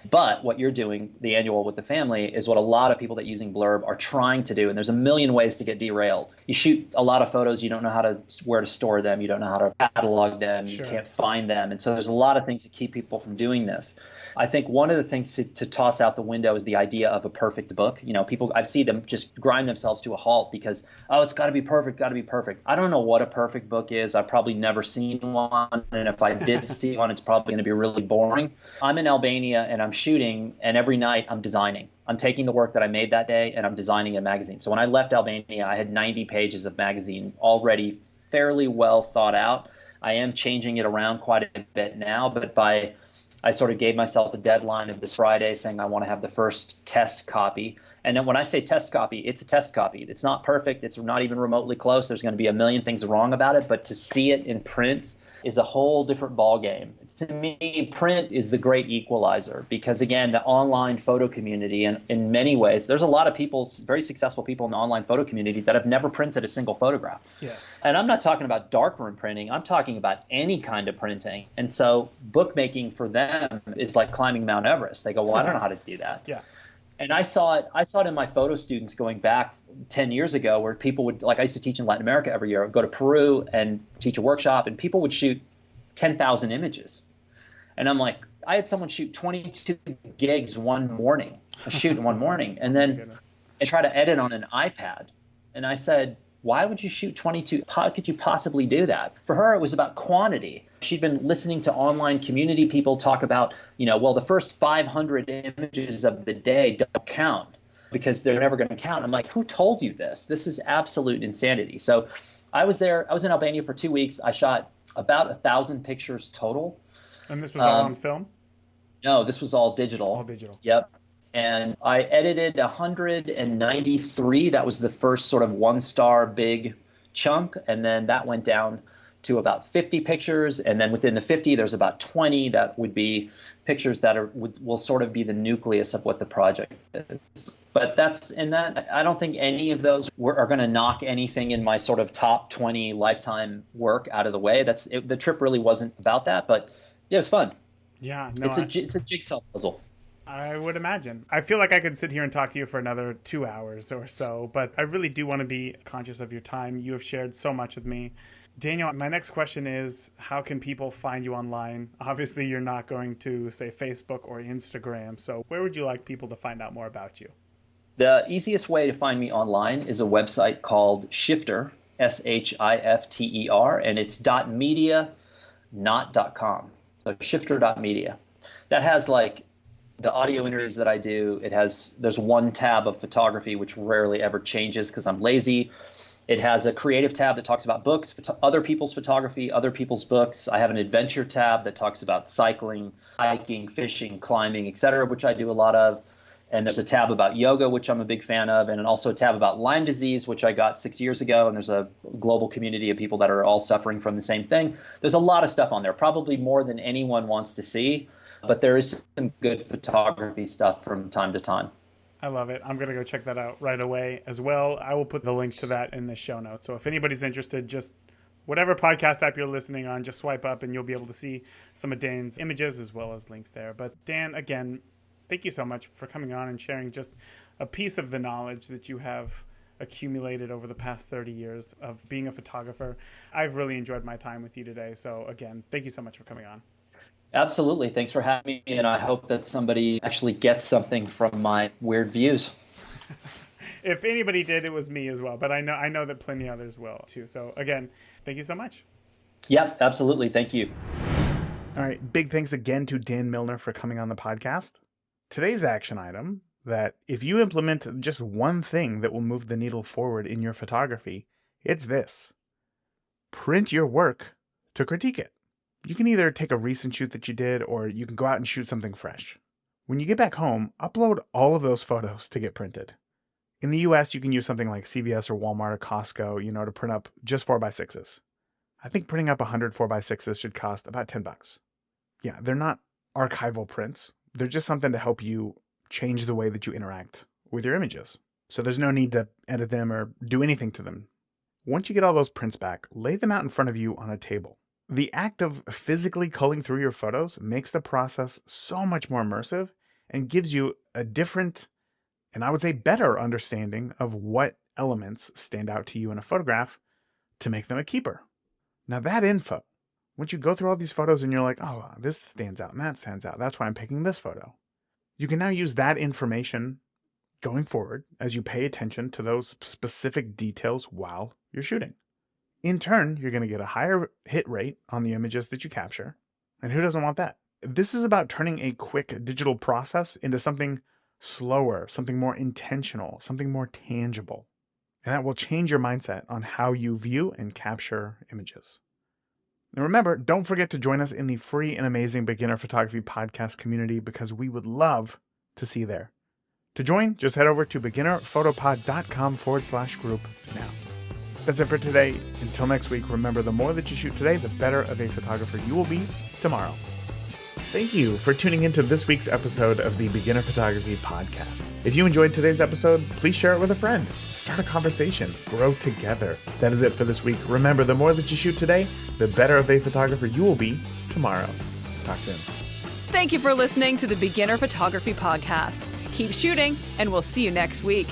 But what you're doing, the annual with the family, is what a lot of people that using Blurb are trying to do. And there's a million ways to get derailed. You shoot a lot of photos, you don't know where to store them, you don't know how to catalog them, you can't find them. And so there's a lot of things that keep people from doing this. I think one of the things to toss out the window is the idea of a perfect book. You know, people, I've seen them just grind themselves to a halt because, oh, it's got to be perfect, got to be perfect. I don't know what a perfect book is. I've probably never seen one. And if I did see one, it's probably going to be really boring. I'm in Albania and I'm shooting, and every night I'm designing. I'm taking the work that I made that day and I'm designing a magazine. So when I left Albania, I had 90 pages of magazine already fairly well thought out. I am changing it around quite a bit now, but I sort of gave myself a deadline of this Friday saying I want to have the first test copy. And then when I say test copy, it's a test copy. It's not perfect. It's not even remotely close. There's going to be a million things wrong about it. But to see it in print is a whole different ballgame. To me, print is the great equalizer because, again, the online photo community, and in many ways, there's a lot of people, very successful people in the online photo community that have never printed a single photograph. Yes. And I'm not talking about darkroom printing. I'm talking about any kind of printing. And so bookmaking for them is like climbing Mount Everest. They go, well, I don't know how to do that. Yeah. And I saw it in my photo students going back 10 years ago, where people would, like I used to teach in Latin America every year, I'd go to Peru and teach a workshop, and people would shoot 10,000 images. And I'm like, I had someone shoot 22 gigs one morning, and then I try to edit on an iPad. And I said, why would you shoot 22? How could you possibly do that? For her, it was about quantity. She'd been listening to online community people talk about, well, the first 500 images of the day don't count because they're never going to count. I'm like, who told you this? This is absolute insanity. So I was there. I was in Albania for 2 weeks. I shot about 1,000 pictures total. And this was all on film? No, this was all digital. All digital. Yep. And I edited 193. That was the first sort of one-star big chunk. And then that went down to about 50 pictures. And then within the 50, there's about 20 that would be pictures that will sort of be the nucleus of what the project is. But I don't think any of those are going to knock anything in my sort of top 20 lifetime work out of the way. The trip really wasn't about that, but yeah, it was fun. Yeah, no, it's a jigsaw puzzle. I would imagine. I feel like I could sit here and talk to you for another 2 hours or so, but I really do want to be conscious of your time. You have shared so much with me. Daniel, my next question is, how can people find you online? Obviously, you're not going to say Facebook or Instagram, so where would you like people to find out more about you? The easiest way to find me online is a website called Shifter, Shifter, and it's .media, not .com. So shifter.media. That has like the audio interviews that I do. There's one tab of photography, which rarely ever changes because I'm lazy. It has a creative tab that talks about books, other people's photography, other people's books. I have an adventure tab that talks about cycling, hiking, fishing, climbing, etc., which I do a lot of. And there's a tab about yoga, which I'm a big fan of, and also a tab about Lyme disease, which I got 6 years ago. And there's a global community of people that are all suffering from the same thing. There's a lot of stuff on there, probably more than anyone wants to see. But there is some good photography stuff from time to time. I love it. I'm going to go check that out right away as well. I will put the link to that in the show notes. So if anybody's interested, just whatever podcast app you're listening on, just swipe up and you'll be able to see some of Dan's images as well as links there. But Dan, again, thank you so much for coming on and sharing just a piece of the knowledge that you have accumulated over the past 30 years of being a photographer. I've really enjoyed my time with you today. So again, thank you so much for coming on. Absolutely. Thanks for having me. And I hope that somebody actually gets something from my weird views. If anybody did, it was me as well. But I know that plenty others will too. So again, thank you so much. Yep, absolutely. Thank you. All right. Big thanks again to Dan Milnor for coming on the podcast. Today's action item, that if you implement just one thing that will move the needle forward in your photography, it's this. Print your work to critique it. You can either take a recent shoot that you did, or you can go out and shoot something fresh. When you get back home, upload all of those photos to get printed. In the US, you can use something like CVS or Walmart or Costco, to print up just 4x6s. I think printing up 100 4x6s should cost about $10. Yeah, they're not archival prints. They're just something to help you change the way that you interact with your images. So there's no need to edit them or do anything to them. Once you get all those prints back, lay them out in front of you on a table. The act of physically culling through your photos makes the process so much more immersive and gives you a different, and I would say better, understanding of what elements stand out to you in a photograph to make them a keeper. Now that info, once you go through all these photos and you're like, oh, this stands out and that stands out, that's why I'm picking this photo. You can now use that information going forward as you pay attention to those specific details while you're shooting. In turn, you're going to get a higher hit rate on the images that you capture. And who doesn't want that? This is about turning a quick digital process into something slower, something more intentional, something more tangible. And that will change your mindset on how you view and capture images. And remember, don't forget to join us in the free and amazing Beginner Photography Podcast community, because we would love to see you there. To join, just head over to beginnerphotopod.com/group now. That's it for today. Until next week, remember, the more that you shoot today, the better of a photographer you will be tomorrow. Thank you for tuning into this week's episode of the Beginner Photography Podcast. If you enjoyed today's episode, please share it with a friend. Start a conversation. Grow together. That is it for this week. Remember, the more that you shoot today, the better of a photographer you will be tomorrow. Talk soon. Thank you for listening to the Beginner Photography Podcast. Keep shooting, and we'll see you next week.